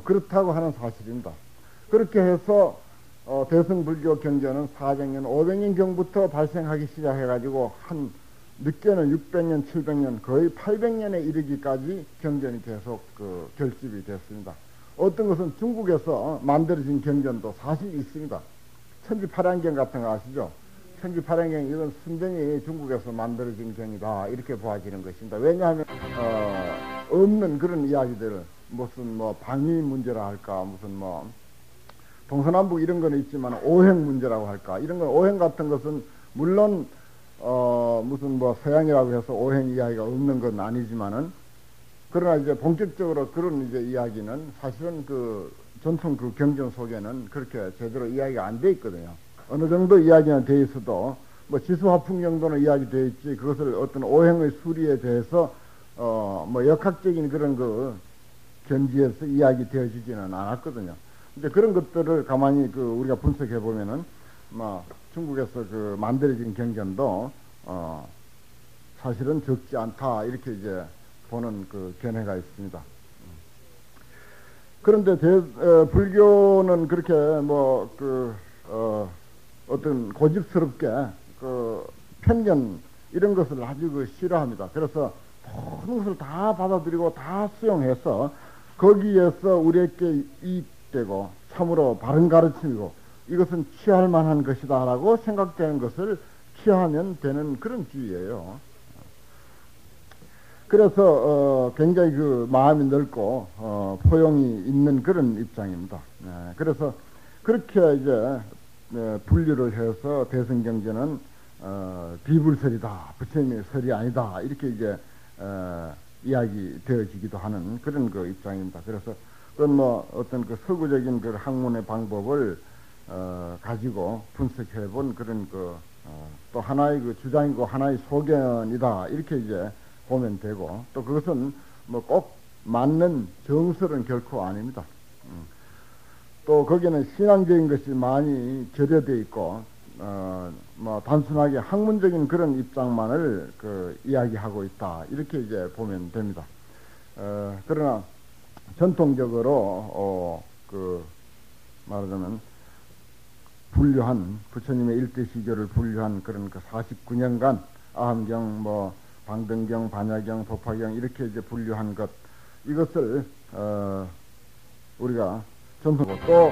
그렇다고 하는 사실입니다. 그렇게 해서 대승불교 경전은 400년, 500년 경부터 발생하기 시작해가지고 늦게는 600년, 700년, 거의 800년에 이르기까지 경전이 계속 결집이 됐습니다. 어떤 것은 중국에서 만들어진 경전도 사실 있습니다. 천지팔양경 같은 거 아시죠? 천지팔양경 이건 순전히 중국에서 만들어진 경이다 이렇게 보아지는 것입니다. 왜냐하면 없는 그런 이야기들을 무슨 방위 문제라 할까 무슨 동서남북 이런 거는 있지만 오행 문제라고 할까 이런 건 오행 같은 것은 물론 무슨 서양이라고 해서 오행 이야기가 없는 건 아니지만은 그러나 이제 본격적으로 그런 이제 이야기는 사실은 전통 경전 속에는 그렇게 제대로 이야기가 안 돼 있거든요. 어느 정도 이야기는 돼 있어도 지수화풍 정도는 이야기 돼 있지 그것을 어떤 오행의 수리에 대해서 역학적인 그런 견지에서 이야기 되어지지는 않았거든요. 근데 그런 것들을 가만히 우리가 분석해 보면은 중국에서 만들어진 경전도 사실은 적지 않다 이렇게 이제 보는 견해가 있습니다. 그런데 불교는 그렇게 어떤 고집스럽게 편견 이런 것을 아주 싫어합니다. 그래서 모든 것을 다 받아들이고 다 수용해서 거기에서 우리에게 이익되고 참으로 바른 가르침이고 이것은 취할 만한 것이다 라고 생각되는 것을 취하면 되는 그런 주의예요. 그래서 굉장히 마음이 넓고 포용이 있는 그런 입장입니다. 그래서 그렇게 이제 분류를 해서 대승경전은 비불설이다, 부처님의 설이 아니다, 이렇게 이제 이야기 되어지기도 하는 그런 그 입장입니다. 그래서 그건 뭐 어떤 그 서구적인 그 학문의 방법을 가지고 분석해 본 그런 또 하나의 그 주장이고 하나의 소견이다, 이렇게 이제 보면 되고, 또 그것은 뭐 꼭 맞는 정설은 결코 아닙니다. 또 거기는 신앙적인 것이 많이 결여되어 있고, 뭐 단순하게 학문적인 그런 입장만을 이야기하고 있다, 이렇게 이제 보면 됩니다. 그러나 전통적으로 말하자면 분류한 부처님의 일대시교를 분류한 그런 49년간 아함경, 뭐 방등경, 반야경, 도파경 이렇게 이제 분류한 것, 이것을 우리가 전통으로 또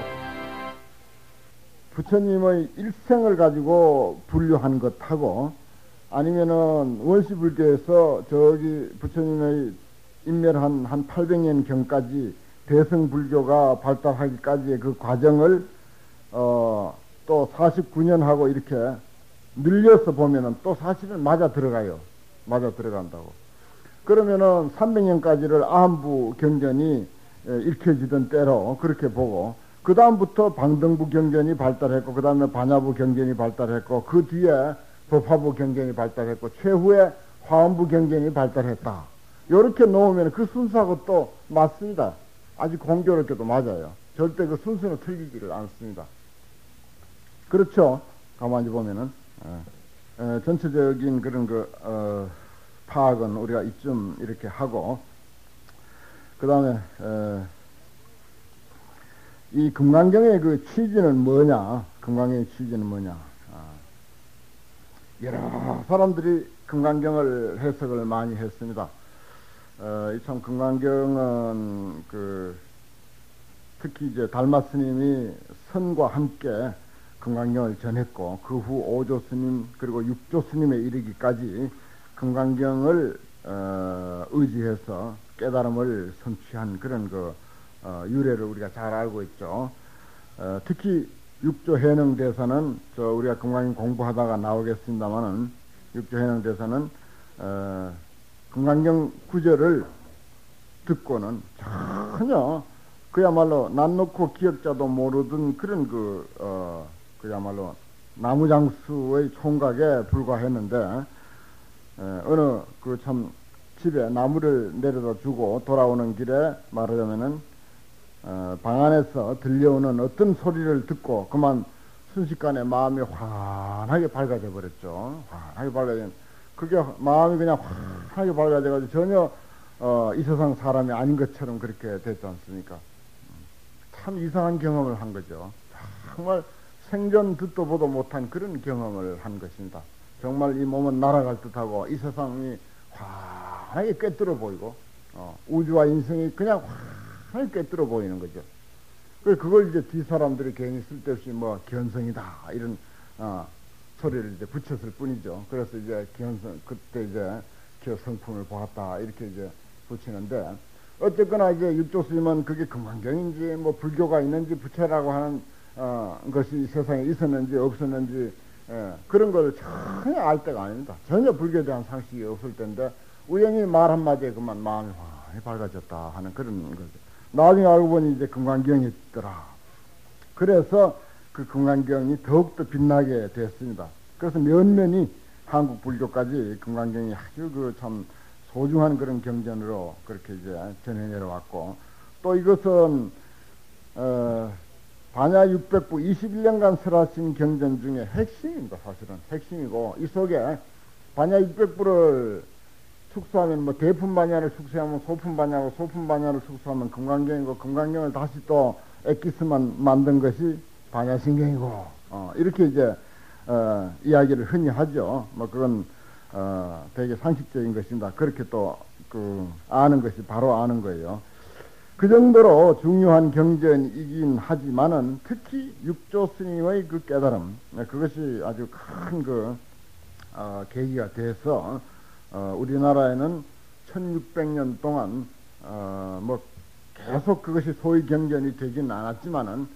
부처님의 일생을 가지고 분류한 것하고, 아니면은 원시불교에서 저기 부처님의 인멸한 한 800년 경까지 대승불교가 발달하기까지의 그 과정을 또 49년하고 이렇게 늘려서 보면은 또 사실은 맞아 들어가요. 맞아 들어간다고. 그러면은 300년까지를 아함부 경전이 읽혀지던 때로 그렇게 보고, 그 다음부터 방등부 경전이 발달했고, 그 다음에 반야부 경전이 발달했고, 그 뒤에 법화부 경전이 발달했고, 최후에 화엄부 경전이 발달했다. 이렇게 놓으면 그 순서하고 또 맞습니다. 아주 공교롭게도 맞아요. 절대 그 순서는 틀리지를 않습니다. 그렇죠. 가만히 보면은 전체적인 그런 파악은 우리가 이쯤 이렇게 하고, 그 다음에 이 금강경의 그 취지는 뭐냐? 금강경의 취지는 뭐냐? 여러 사람들이 금강경을 해석을 많이 했습니다. 참 금강경은 특히 이제 달마 스님이 선과 함께 금강경을 전했고, 그 후 오조 스님 그리고 육조 스님에 이르기까지 금강경을 의지해서 깨달음을 성취한 그런 유래를 우리가 잘 알고 있죠. 특히 육조 해능 대사는 우리가 금강경 공부하다가 나오겠습니다만은, 육조 해능 대사는 금강경 구절을 듣고는 전혀 그야말로 난 놓고 기억자도 모르던 그런 그야말로 나무장수의 총각에 불과했는데, 어느 참 집에 나무를 내려다 주고 돌아오는 길에 말하자면은 방 안에서 들려오는 어떤 소리를 듣고 그만 순식간에 마음이 환하게 밝아져 버렸죠. 환하게 밝아져, 그게 마음이 그냥 환하게 밝아져 가지고 전혀 이 세상 사람이 아닌 것처럼 그렇게 됐지 않습니까? 참 이상한 경험을 한 거죠. 정말 생전 듣도 보도 못한 그런 경험을 한 것입니다. 정말 이 몸은 날아갈 듯하고 이 세상이 환하게 꿰뚫어 보이고 우주와 인생이 그냥 환하게 꿰뚫어 보이는 거죠. 그걸 이제 뒷사람들이 괜히 쓸데없이 뭐 견성이다 이런 소리를 이제 붙였을 뿐이죠. 그래서 이제 그때 이제 성품을 보았다 이렇게 이제 붙이는데, 어쨌거나 이제 육조스님은 그게 금강경인지 뭐 불교가 있는지 부처라고 하는 것이 세상에 있었는지 없었는지 그런 걸 전혀 알 때가 아닙니다. 전혀 불교에 대한 상식이 없을 텐데 우연히 말 한마디에 그만 마음이 환히 밝아졌다 하는 그런 거죠. 나중에 알고 보니 이제 금강경이었더라. 그래서 그 금강경이 더욱더 빛나게 됐습니다. 그래서 면면이 한국 불교까지 금강경이 아주 참 소중한 그런 경전으로 그렇게 이제 전해 내려왔고, 또 이것은 반야 600부 21년간 설하신 경전 중에 핵심입니다. 사실은 핵심이고, 이 속에 반야 600부를 축소하면 뭐 대품반야를 축소하면 소품반야고, 소품반야를 축소하면 금강경이고, 금강경을 다시 또 엑기스만 만든 것이 반야신경이고, 이렇게 이제 이야기를 흔히 하죠. 뭐 그건 되게 상식적인 것입니다. 그렇게 또 아는 것이 바로 아는 거예요. 그 정도로 중요한 경전이긴 하지만은 특히 육조 스님의 그 깨달음, 그것이 아주 큰 계기가 돼서 우리나라에는 1600년 동안 뭐 계속 그것이 소위 경전이 되진 않았지만은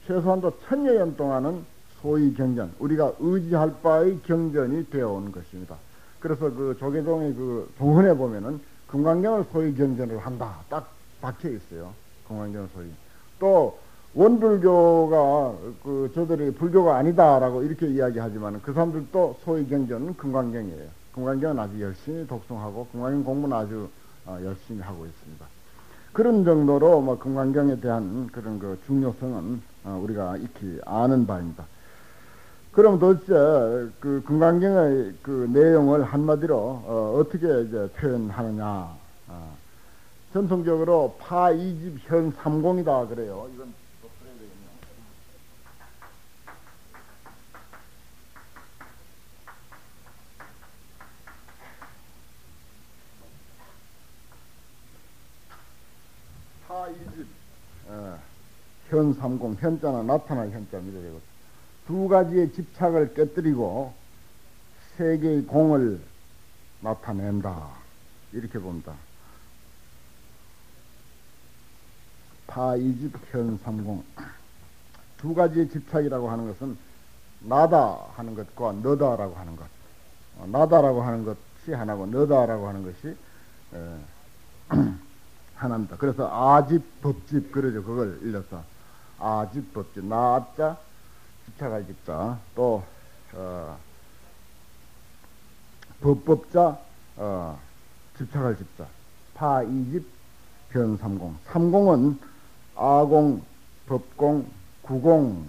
최소한도 1000여 년 동안은 소위 경전, 우리가 의지할 바의 경전이 되어 온 것입니다. 그래서 그 조계종의 그 동헌에 보면은 금강경을 소위 경전을 한다. 딱 박혀 있어요. 금강경을 소위. 또 원불교가 그 저들이 불교가 아니다라고 이렇게 이야기하지만 그 사람들도 소위 경전은 금강경이에요. 금강경은 아주 열심히 독송하고 금강경 공부는 아주 열심히 하고 있습니다. 그런 정도로 뭐 금강경에 대한 그런 그 중요성은 우리가 익히 아는 바입니다. 그럼 도대체 그 금강경의 그 내용을 한마디로 어떻게 이제 표현하느냐? 전통적으로 파 2집 현 3공이다 그래요. 이건 또 그래야 되겠네요. 파 2집 현 3공, 현자는 나타날 현자입니다. 이거. 두 가지의 집착을 깨뜨리고 세 개의 공을 나타낸다. 이렇게 봅니다. 파 2집 현 3공. 두 가지의 집착이라고 하는 것은 나다 하는 것과 너다라고 하는 것. 나다라고 하는 것이 하나고 너다라고 하는 것이 하나입니다. 그래서 아집, 법집 그러죠. 그걸 일러서 아집, 법집. 나자 집착할 집자, 또 법법자 집착할 집자. 파 2집 변 3공. 3공은 아공, 법공, 구공.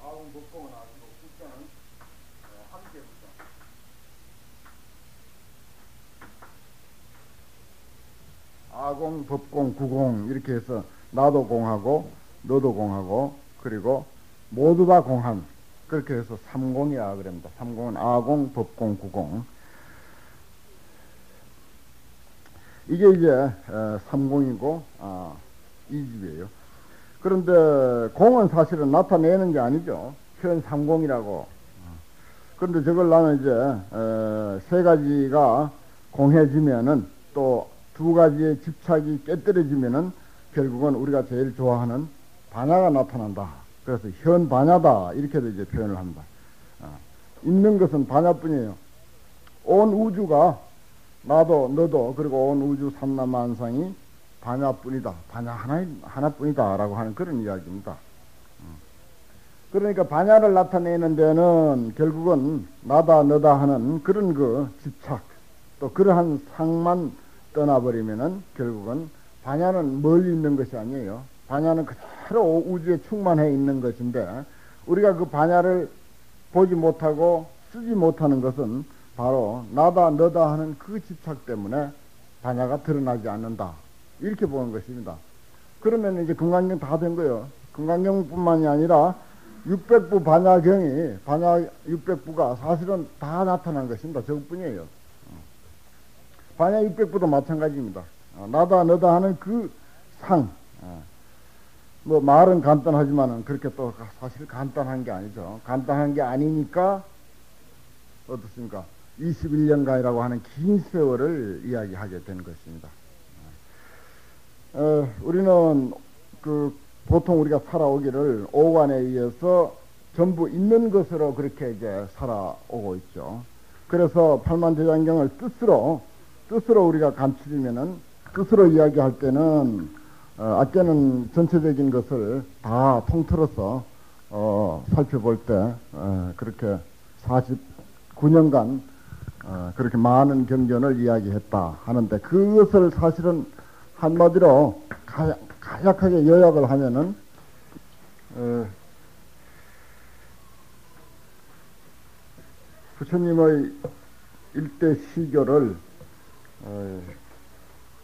아공, 법공은 아시고 숫자는 함께 숫자. 아공, 법공, 구공 이렇게 해서 나도 공하고 너도 공하고 그리고 모두 다 공한, 그렇게 해서 3공이라 그럽니다. 3공은 아공, 법공, 구공. 이게 이제 3공이고 2집이에요. 그런데 공은 사실은 나타내는 게 아니죠. 현 3공이라고. 그런데 저걸 나는 이제 세 가지가 공해지면은 또 두 가지의 집착이 깨뜨려지면은 결국은 우리가 제일 좋아하는 반야가 나타난다. 그래서 현 반야다 이렇게도 이제 표현을 합니다. 있는 것은 반야뿐이에요. 온 우주가 나도 너도 그리고 온 우주 삼라만상이 반야뿐이다. 반야 하나뿐이다 라고 하는 그런 이야기입니다. 그러니까 반야를 나타내는 데는 결국은 나다 너다 하는 그런 그 집착 또 그러한 상만 떠나버리면은 결국은 반야는 멀리 있는 것이 아니에요. 반야는 그대로 우주에 충만해 있는 것인데 우리가 그 반야를 보지 못하고 쓰지 못하는 것은 바로 나다 너다 하는 그 집착 때문에 반야가 드러나지 않는다. 이렇게 보는 것입니다. 그러면 이제 금강경 다 된 거예요. 금강경뿐만이 아니라 600부 반야경이 반야 600부가 사실은 다 나타난 것입니다. 저것뿐이에요. 반야 600부도 마찬가지입니다. 나다 너다 하는 그 상. 뭐 말은 간단하지만은 그렇게 또 사실 간단한 게 아니죠. 간단한 게 아니니까 어떻습니까? 21년간이라고 하는 긴 세월을 이야기하게 된 것입니다. 우리는 보통 우리가 살아오기를 오관에 의해서 전부 있는 것으로 그렇게 이제 살아오고 있죠. 그래서 팔만대장경을 뜻으로 우리가 감추려면은 뜻으로 이야기할 때는 아껴는 전체적인 것을 다 통틀어서 살펴볼 때 그렇게 49년간 그렇게 많은 경전을 이야기했다 하는데 그것을 사실은 한마디로 간략하게 요약을 하면은 부처님의 일대 시교를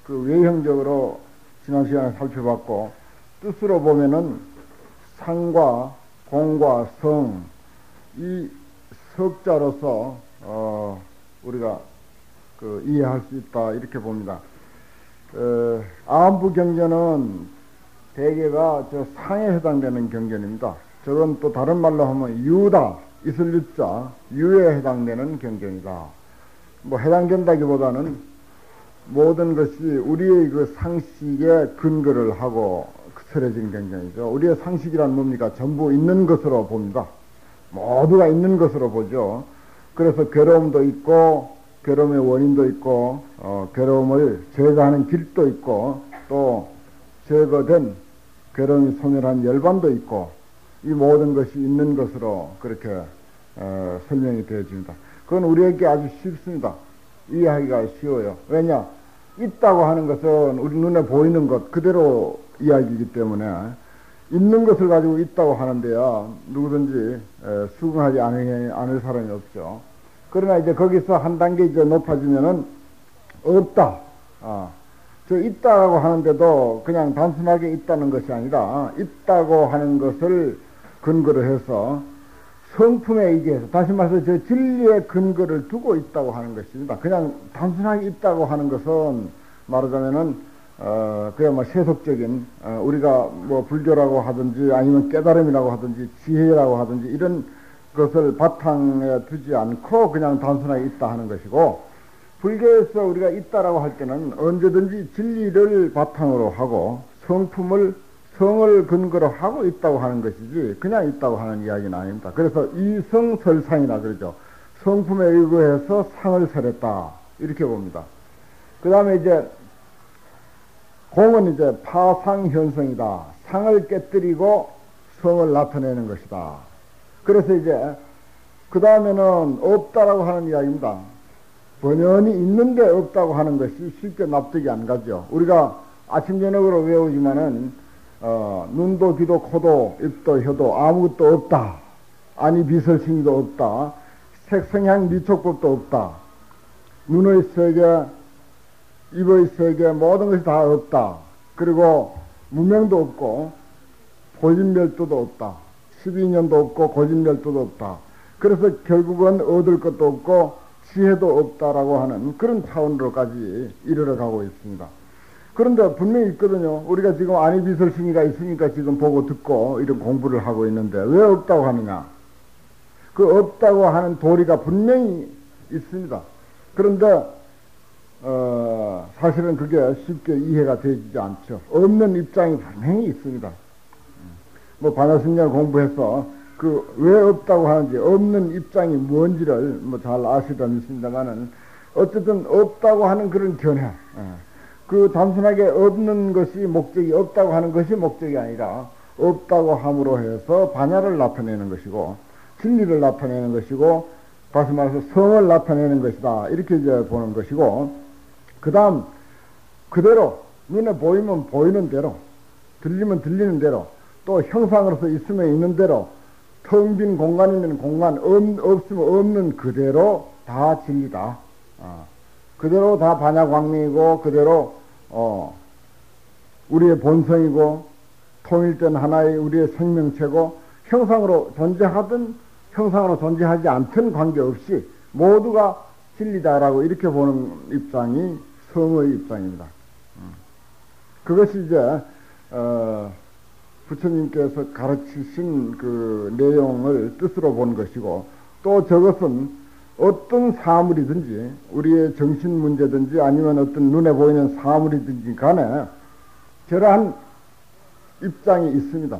그 외형적으로 지난 시간에 살펴봤고 뜻으로 보면은 상과 공과 성 이 석자로서 우리가 이해할 수 있다 이렇게 봅니다. 아함부 경전은 대개가 저 상에 해당되는 경전입니다. 저건 또 다른 말로 하면 유다 있을 유자 유에 해당되는 경전이다. 뭐 해당된다기보다는 모든 것이 우리의 그 상식에 근거를 하고 설해진 경전이죠. 우리의 상식이란 뭡니까? 전부 있는 것으로 봅니다. 모두가 있는 것으로 보죠. 그래서 괴로움도 있고 괴로움의 원인도 있고 괴로움을 제거하는 길도 있고 또 제거된 괴로움이 소멸한 열반도 있고 이 모든 것이 있는 것으로 그렇게 설명이 되어집니다. 그건 우리에게 아주 쉽습니다. 이해하기가 쉬워요. 왜냐? 있다고 하는 것은 우리 눈에 보이는 것 그대로 이야기이기 때문에 있는 것을 가지고 있다고 하는데야 누구든지 수긍하지 않을 사람이 없죠. 그러나 이제 거기서 한 단계 이제 높아지면은 없다. 저 있다고 하는데도 그냥 단순하게 있다는 것이 아니라 있다고 하는 것을 근거로 해서 성품에 의해서 다시 말해서 저 진리의 근거를 두고 있다고 하는 것입니다. 그냥 단순하게 있다고 하는 것은 말하자면은 그야 뭐 세속적인 우리가 뭐 불교라고 하든지 아니면 깨달음이라고 하든지 지혜라고 하든지 이런 것을 바탕에 두지 않고 그냥 단순하게 있다 하는 것이고 불교에서 우리가 있다라고 할 때는 언제든지 진리를 바탕으로 하고 성을 근거로 하고 있다고 하는 것이지 그냥 있다고 하는 이야기는 아닙니다. 그래서 이성설상이라 그러죠. 성품에 의거해서 상을 설했다 이렇게 봅니다. 그 다음에 이제 공은 이제 파상현성이다. 상을 깨뜨리고 성을 나타내는 것이다. 그래서 이제 그 다음에는 없다라고 하는 이야기입니다. 번연히 있는데 없다고 하는 것이 쉽게 납득이 안 가죠. 우리가 아침 저녁으로 외우지만은 눈도 귀도 코도 입도 혀도 아무것도 없다. 아니 비설싱이도 없다. 색성향 미촉법도 없다. 눈의 세계 입의 세계 모든 것이 다 없다. 그리고 무명도 없고 고진멸도도 없다. 12년도 없고 고진멸도도 없다. 그래서 결국은 얻을 것도 없고 지혜도 없다라고 하는 그런 차원으로까지 이르러 가고 있습니다. 그런데 분명히 있거든요. 우리가 지금 아니비설싱이가 있으니까 지금 보고 듣고 이런 공부를 하고 있는데 왜 없다고 하느냐? 그 없다고 하는 도리가 분명히 있습니다. 그런데 사실은 그게 쉽게 이해가 되지 않죠. 없는 입장이 분명히 있습니다. 뭐 반야심리를 공부해서 그 왜 없다고 하는지 없는 입장이 뭔지를 뭐 잘 아시다 믿습니다만은 어쨌든 없다고 하는 그런 견해. 그 단순하게 없는 것이 목적이 없다고 하는 것이 목적이 아니라 없다고 함으로 해서 반야를 나타내는 것이고 진리를 나타내는 것이고 다시 말해서 성을 나타내는 것이다. 이렇게 이제 보는 것이고 그 다음 그대로 눈에 보이면 보이는 대로 들리면 들리는 대로 또 형상으로서 있으면 있는 대로 텅 빈 공간이면 공간 없으면 없는 그대로 다 진리다. 그대로 다 반야광명이고 그대로 우리의 본성이고 통일된 하나의 우리의 생명체고 형상으로 존재하든 형상으로 존재하지 않든 관계없이 모두가 진리다라고 이렇게 보는 입장이 성의 입장입니다. 그것이 이제 부처님께서 가르치신 그 내용을 뜻으로 본 것이고 또 저것은 어떤 사물이든지 우리의 정신 문제든지 아니면 어떤 눈에 보이는 사물이든지 간에 저러한 입장이 있습니다.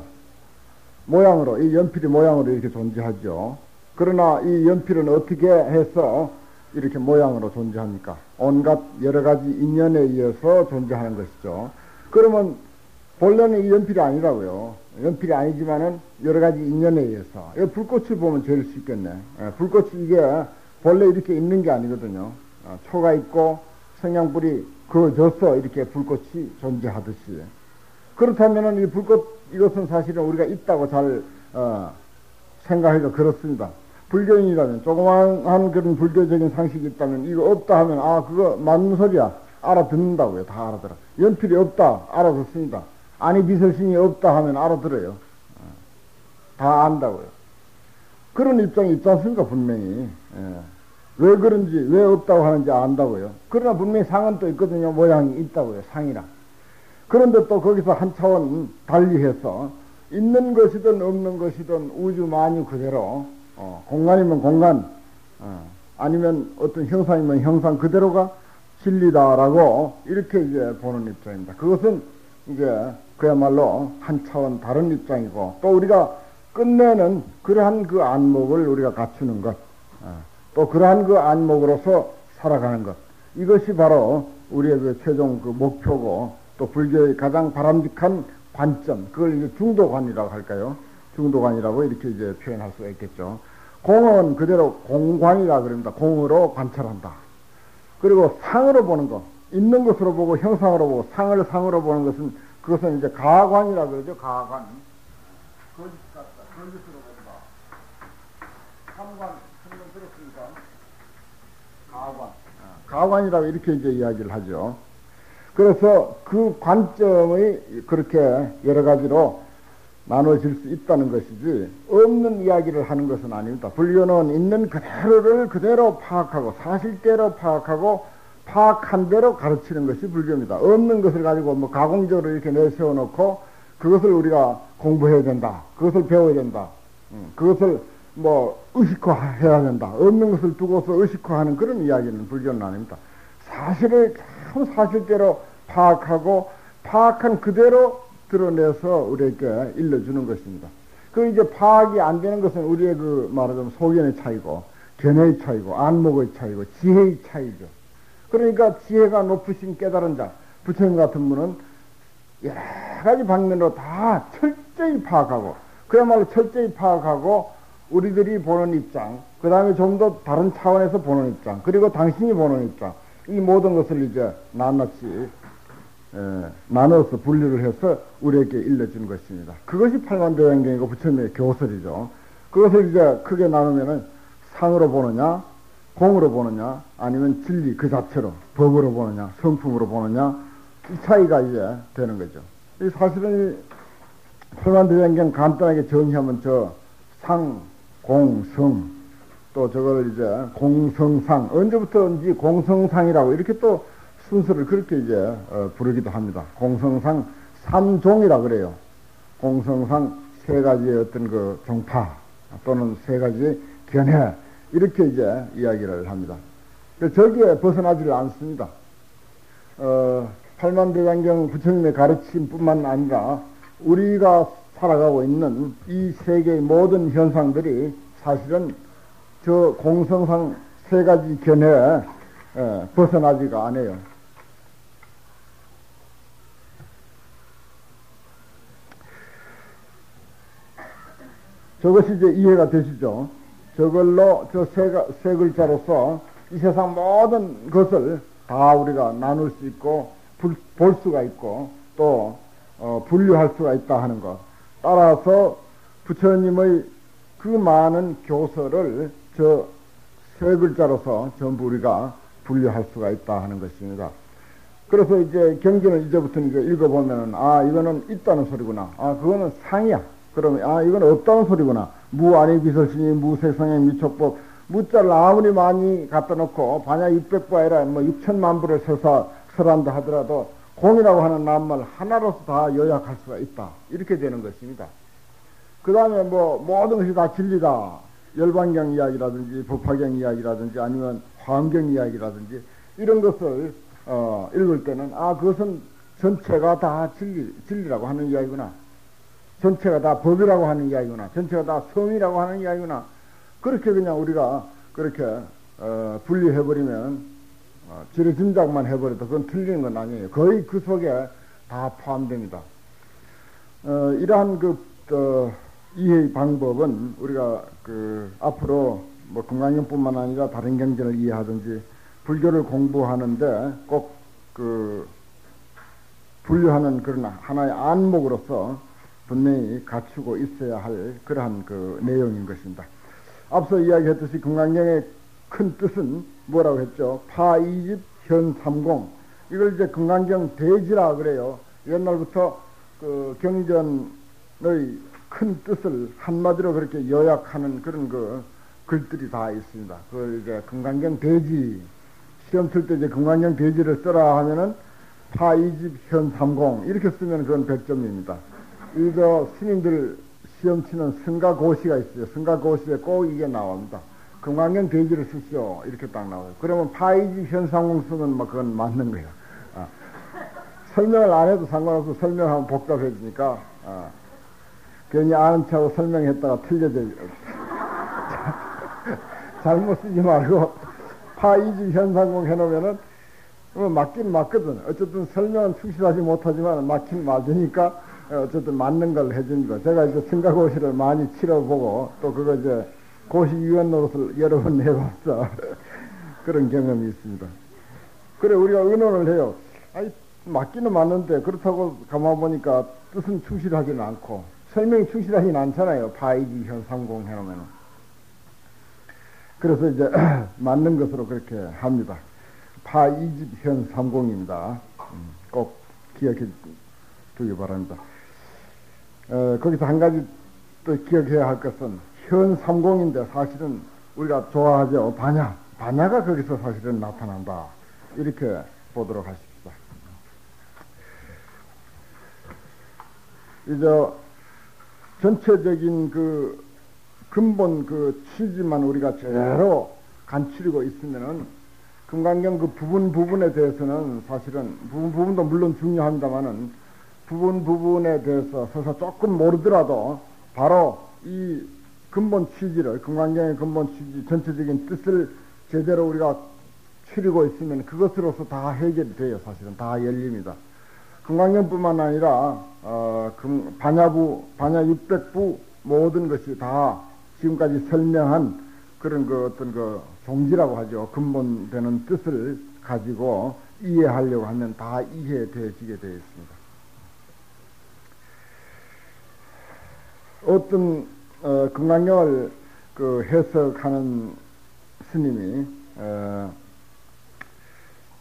모양으로 이 연필이 모양으로 이렇게 존재하죠. 그러나 이 연필은 어떻게 해서 이렇게 모양으로 존재합니까? 온갖 여러 가지 인연에 의해서 존재하는 것이죠. 그러면 본래는 이 연필이 아니라고요. 연필이 아니지만은 여러 가지 인연에 의해서. 불꽃을 보면 제일 쉽겠네. 불꽃이 이게 본래 이렇게 있는 게 아니거든요. 초가 있고 성냥불이 그어져서 이렇게 불꽃이 존재하듯이. 그렇다면은 이 불꽃 이것은 사실은 우리가 있다고 잘 생각하기가 그렇습니다. 불교인이라면 조그마한 그런 불교적인 상식이 있다면 이거 없다 하면 그거 맞는 소리야 알아듣는다고요. 다 알아들어. 연필이 없다 알아듣습니다. 아니 비설신이 없다 하면 알아들어요. 다 안다고요. 그런 입장이 있지 않습니까? 분명히. 왜 그런지 왜 없다고 하는지 안다고요. 그러나 분명히 상은 또 있거든요. 모양이 있다고요. 상이라. 그런데 또 거기서 한 차원 달리해서 있는 것이든 없는 것이든 우주 만유 그대로 공간이면 공간 아니면 어떤 형상이면 형상 그대로가 진리다라고 이렇게 이제 보는 입장입니다. 그것은 이게 그야말로 한 차원 다른 입장이고, 또 우리가 끝내는 그러한 그 안목을 우리가 갖추는 것, 또 그러한 그 안목으로서 살아가는 것, 이것이 바로 우리의 그 최종 그 목표고, 또 불교의 가장 바람직한 관점, 그걸 이제 중도관이라고 할까요? 중도관이라고 이렇게 이제 표현할 수가 있겠죠. 공은 그대로 공관이라 그럽니다. 공으로 관찰한다. 그리고 상으로 보는 것, 있는 것으로 보고 형상으로 보고 상을 상으로 보는 것은, 그것은 이제 가관이라 그러죠. 가관. 거짓 같다. 거짓으로 본다. 삼관, 한번 들었습니까? 가관. 가관이라고 이렇게 이제 이야기를 하죠. 그래서 그 관점의 그렇게 여러 가지로 나눠질 수 있다는 것이지, 없는 이야기를 하는 것은 아닙니다. 불교는 있는 그대로를 그대로 파악하고 사실대로 파악하고 파악한 대로 가르치는 것이 불교입니다. 없는 것을 가지고 뭐 가공적으로 이렇게 내세워놓고 그것을 우리가 공부해야 된다, 그것을 배워야 된다, 그것을 뭐 의식화해야 된다, 없는 것을 두고서 의식화하는 그런 이야기는 불교는 아닙니다. 사실을 참 사실대로 파악하고 파악한 그대로 드러내서 우리에게 일러주는 것입니다. 그 이제 파악이 안 되는 것은 우리의 그 말하자면 소견의 차이고, 견해의 차이고, 안목의 차이고, 지혜의 차이죠. 그러니까 지혜가 높으신 깨달은 자, 부처님 같은 분은 여러 가지 방면으로 다 철저히 파악하고, 그야말로 철저히 파악하고, 우리들이 보는 입장, 그 다음에 좀 더 다른 차원에서 보는 입장, 그리고 당신이 보는 입장, 이 모든 것을 이제 낱낱이 나눠서 분류를 해서 우리에게 일러준 것입니다. 그것이 팔만대장경이고 부처님의 교설이죠. 그것을 이제 크게 나누면은 상으로 보느냐, 공으로 보느냐, 아니면 진리 그 자체로 법으로 보느냐, 성품으로 보느냐, 이 차이가 이제 되는 거죠. 이 사실은 팔만대장경 간단하게 정의하면 저 상, 공, 성, 또 저걸 이제 공성상, 언제부터인지 공성상이라고 이렇게 또 순서를 그렇게 이제 부르기도 합니다. 공성상 삼종이라 그래요. 공성상 세 가지의 어떤 그 종파 또는 세 가지의 견해, 이렇게 이제 이야기를 합니다. 저기에 벗어나지를 않습니다. 팔만대장경 부처님의 가르침뿐만 아니라 우리가 살아가고 있는 이 세계의 모든 현상들이 사실은 저 공성상 세 가지 견해에 벗어나지가 않아요. 저것이 이제 이해가 되시죠? 저걸로 저 세 글자로서 이 세상 모든 것을 다 우리가 나눌 수 있고 볼 수가 있고 또 분류할 수가 있다 하는 것. 따라서 부처님의 그 많은 교설을 저 세 글자로서 전부 우리가 분류할 수가 있다 하는 것입니다. 그래서 이제 경전을 이제부터 이제 읽어보면은, 아, 이거는 있다는 소리구나. 아, 그거는 상이야. 그러면, 아, 이건 없다는 소리구나. 무 아니 비설신이 무색성의 미촉법. 무자를 아무리 많이 갖다 놓고, 반야 600부 아니라 뭐 6천만 부를 설한다 하더라도, 공이라고 하는 낱말 하나로서 다 요약할 수가 있다. 이렇게 되는 것입니다. 그 다음에 뭐, 모든 것이 다 진리다. 열반경 이야기라든지, 법화경 이야기라든지, 아니면 화엄경 이야기라든지, 이런 것을, 읽을 때는, 아, 그것은 전체가 다 진리라고 하는 이야기구나. 전체가 다 법이라고 하는 이야기구나. 전체가 다 성이라고 하는 이야기구나. 그렇게 그냥 우리가 그렇게, 분리해버리면, 지레짐작만 해버려도 그건 틀리는 건 아니에요. 거의 그 속에 다 포함됩니다. 이러한 이해의 방법은 우리가 앞으로 뭐 금강경뿐만 아니라 다른 경전을 이해하든지 불교를 공부하는데 꼭 분류하는 그런 하나의 안목으로서 분명히 갖추고 있어야 할 그러한 내용인 것입니다. 앞서 이야기했듯이 금강경의 큰 뜻은 뭐라고 했죠? 파이집 현삼공. 이걸 이제 금강경 대지라 그래요. 옛날부터 경전의 큰 뜻을 한마디로 그렇게 요약하는 그런 글들이 다 있습니다. 그걸 이제 금강경 대지, 시험 칠 때 이제 금강경 대지를 써라 하면은 파이집 현삼공 이렇게 쓰면 그건 100점입니다. 이거 스님들 시험 치는 승가고시가 있어요. 승가고시에 꼭 이게 나옵니다. 금강경 대지를 쓰시오. 이렇게 딱 나와요. 그러면 파이집 현삼공 쓰면 뭐 그건 맞는 거예요. 설명을 안 해도 상관없고 설명하면 복잡해지니까 괜히 아는 척하고 설명했다가 틀려져. 잘못 쓰지 말고 파이집 현상공 해놓으면은 맞긴 맞거든. 어쨌든 설명은 충실하지 못하지만 맞긴 맞으니까 어쨌든 맞는 걸 해줍니다. 제가 이제 승가고시를 많이 치러보고 또 그거 이제 고시위원 노릇을 여러 번 해봤어. 그런 경험이 있습니다. 그래 우리가 의논을 해요. 아니 맞기는 맞는데 그렇다고 가만 보니까 뜻은 충실하지는 않고 설명이 충실하지는 않잖아요. 파이지 현상공 해놓으면은. 그래서 이제 맞는 것으로 그렇게 합니다. 파이집 현상공입니다. 꼭 기억해 두기 바랍니다. 거기서 한 가지 또 기억해야 할 것은 현삼공인데 사실은 우리가 좋아하죠. 반야가 거기서 사실은 나타난다. 이렇게 보도록 하십시다. 이제 전체적인 그 근본 그 취지만 우리가 제대로 간추리고 있으면은 금강경 그 부분에 대해서는 사실은 부분도 물론 중요합니다만은 부분에 대해서 서서 조금 모르더라도 바로 이 근본 취지를 금강경의 근본 취지 전체적인 뜻을 제대로 우리가 추리고 있으면 그것으로서 다 해결이 돼요. 사실은 다 열립니다. 금강경뿐만 아니라 반야 600부 모든 것이 다 지금까지 설명한 그런 그 어떤 그 종지라고 하죠. 근본되는 뜻을 가지고 이해하려고 하면 다 이해되어지게 되어 있습니다. 어떤 금강경을 그 해석하는 스님이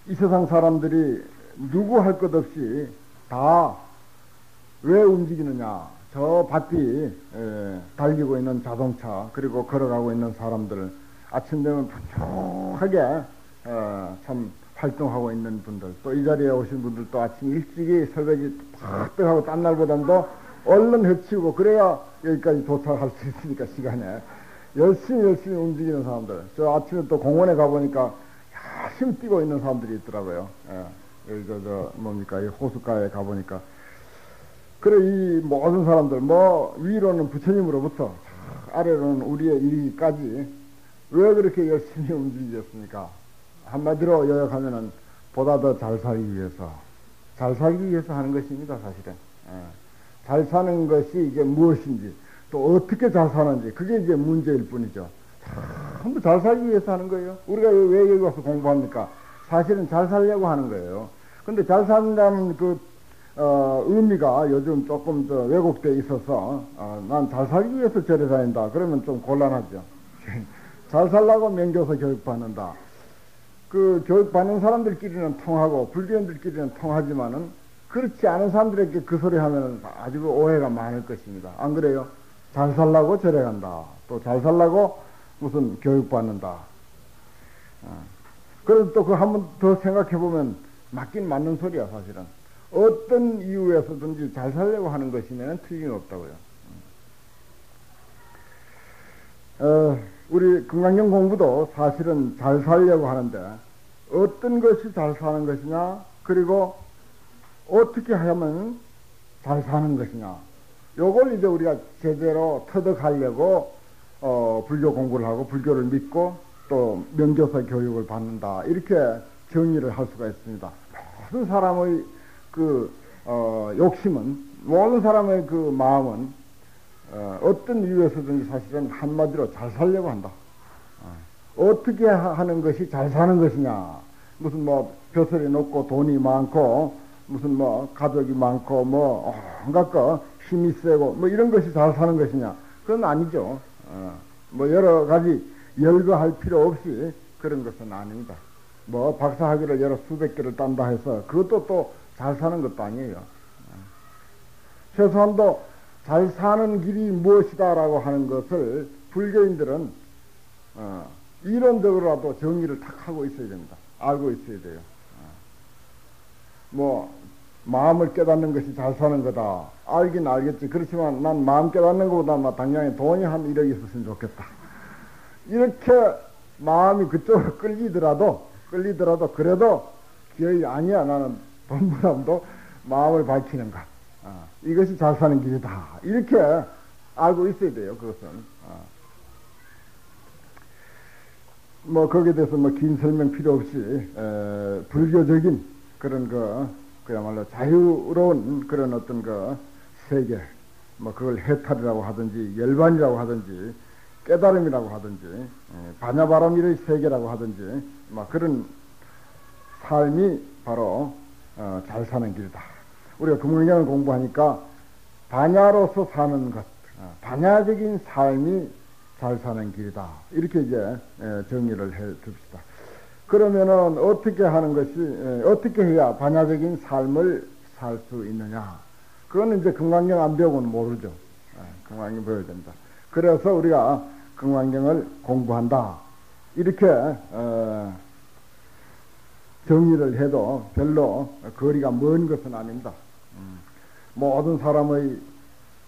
이 세상 사람들이 누구 할 것 없이 다 왜 움직이느냐. 저 밭이 달리고 있는 자동차 그리고 걸어가고 있는 사람들 아침 되면 분주하게 참 활동하고 있는 분들 또 이 자리에 오신 분들도 아침 일찍이 설거지 팍 하고 딴 날보다도 얼른 해치우고 그래야 여기까지 도착할 수 있으니까 시간에 열심히 움직이는 사람들. 저 아침에 또 공원에 가보니까 열심히 뛰고 있는 사람들이 있더라고요. 여기 뭡니까 이 호숫가에 가보니까 그래 이 모든 사람들 위로는 부처님으로부터 아래로는 우리의 일까지 왜 그렇게 열심히 움직이겠습니까? 한마디로 요약하면은 보다 더 잘 살기 위해서 하는 것입니다. 사실은 잘 사는 것이 이게 무엇인지 또 어떻게 잘 사는지 그게 이제 문제일 뿐이죠. 전부 잘 살기 위해서 하는 거예요. 우리가 왜 여기 와서 공부합니까? 사실은 잘 살려고 하는 거예요. 근데 잘 산다는 그 의미가 요즘 조금 더 왜곡되어 있어서 난 잘 살기 위해서 절에 다닌다. 그러면 좀 곤란하죠. 잘 살라고 명교서 교육받는다. 그 교육받는 사람들끼리는 통하고 불교인들끼리는 통하지만은 그렇지 않은 사람들에게 그 소리 하면은 아주 오해가 많을 것입니다. 안 그래요? 잘 살라고 절에 간다. 또 잘 살라고 무슨 교육받는다. 그래서 또 그 한 번 더 생각해 보면 맞긴 맞는 소리야 사실은. 어떤 이유에서든지 잘 살려고 하는 것이면 틀림없다고요. 우리 금강경 공부도 사실은 잘 살려고 하는데 어떤 것이 잘 사는 것이냐 그리고 어떻게 하면 잘 사는 것이냐 요걸 이제 우리가 제대로 터득하려고 불교 공부를 하고 불교를 믿고 또 명교사 교육을 받는다 이렇게 정의를 할 수가 있습니다. 모든 사람의 그 욕심은 모든 사람의 그 마음은 어떤 이유에서든지 사실은 한마디로 잘 살려고 한다. 어떻게 하는 것이 잘 사는 것이냐. 무슨 벼슬이 높고 돈이 많고 무슨 가족이 많고 온갖 거 힘이 세고 이런 것이 잘 사는 것이냐. 그건 아니죠. 여러 가지 열거할 필요 없이 그런 것은 아닙니다. 박사학위를 여러 수백 개를 딴다 해서 그것도 또 잘 사는 것도 아니에요. 최소한도 잘 사는 길이 무엇이다라고 하는 것을 불교인들은 이론적으로라도 정의를 탁 하고 있어야 됩니다. 알고 있어야 돼요. 마음을 깨닫는 것이 잘 사는 거다. 알긴 알겠지. 그렇지만 난 마음 깨닫는 것보다 당장에 돈이 한 1억 있었으면 좋겠다. 이렇게 마음이 그쪽으로 끌리더라도 그래도 기어이 아니야. 나는 돈보다도 마음을 밝히는 것. 이것이 잘 사는 길이다. 이렇게 알고 있어야 돼요, 그것은. 뭐, 거기에 대해서 뭐, 긴 설명 필요 없이, 불교적인 그런 그야말로 자유로운 그런 어떤 세계, 뭐, 그걸 해탈이라고 하든지, 열반이라고 하든지, 깨달음이라고 하든지, 반야바람일의 세계라고 하든지, 막 그런 삶이 바로, 잘 사는 길이다. 우리가 금강경을 공부하니까, 반야로서 사는 것, 반야적인 삶이 잘 사는 길이다. 이렇게 이제 정리를 해 둡시다. 그러면은 어떻게 하는 것이, 어떻게 해야 반야적인 삶을 살 수 있느냐. 그거는 이제 금강경 안 배우고는 모르죠. 금강경 배워야 된다. 그래서 우리가 금강경을 공부한다. 이렇게, 정리를 해도 별로 거리가 먼 것은 아닙니다. 모든 사람의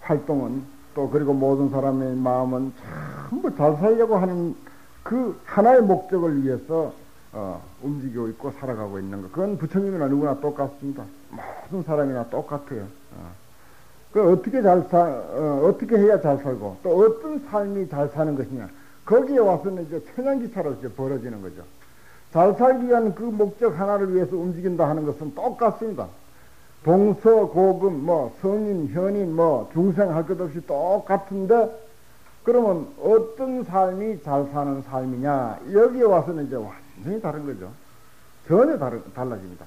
활동은 또 그리고 모든 사람의 마음은 전부 잘 살려고 하는 그 하나의 목적을 위해서 움직이고 있고 살아가고 있는 것. 그건 부처님이나 누구나 똑같습니다. 모든 사람이나 똑같아요. 그 어떻게 해야 잘 살고 또 어떤 삶이 잘 사는 것이냐. 거기에 와서는 이제 천연기차로 이제 벌어지는 거죠. 잘 살기 위한 그 목적 하나를 위해서 움직인다 하는 것은 똑같습니다. 동서고금, 뭐, 성인, 현인, 뭐, 중생 할 것 없이 똑같은데, 그러면 어떤 삶이 잘 사는 삶이냐, 여기에 와서는 이제 완전히 다른 거죠. 전혀 달라집니다.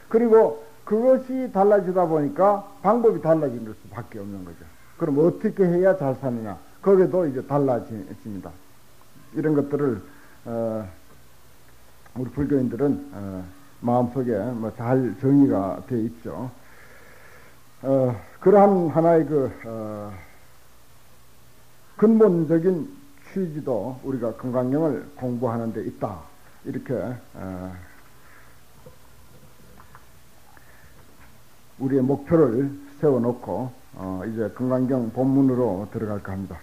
그리고 그것이 달라지다 보니까 방법이 달라질 수밖에 없는 거죠. 그럼 어떻게 해야 잘 사느냐, 거기도 이제 달라집니다. 이런 것들을, 우리 불교인들은, 마음속에 뭐 잘 정의가 되어 있죠. 그러한 하나의 근본적인 취지도 우리가 금강경을 공부하는 데 있다. 이렇게, 우리의 목표를 세워놓고, 이제 금강경 본문으로 들어갈까 합니다.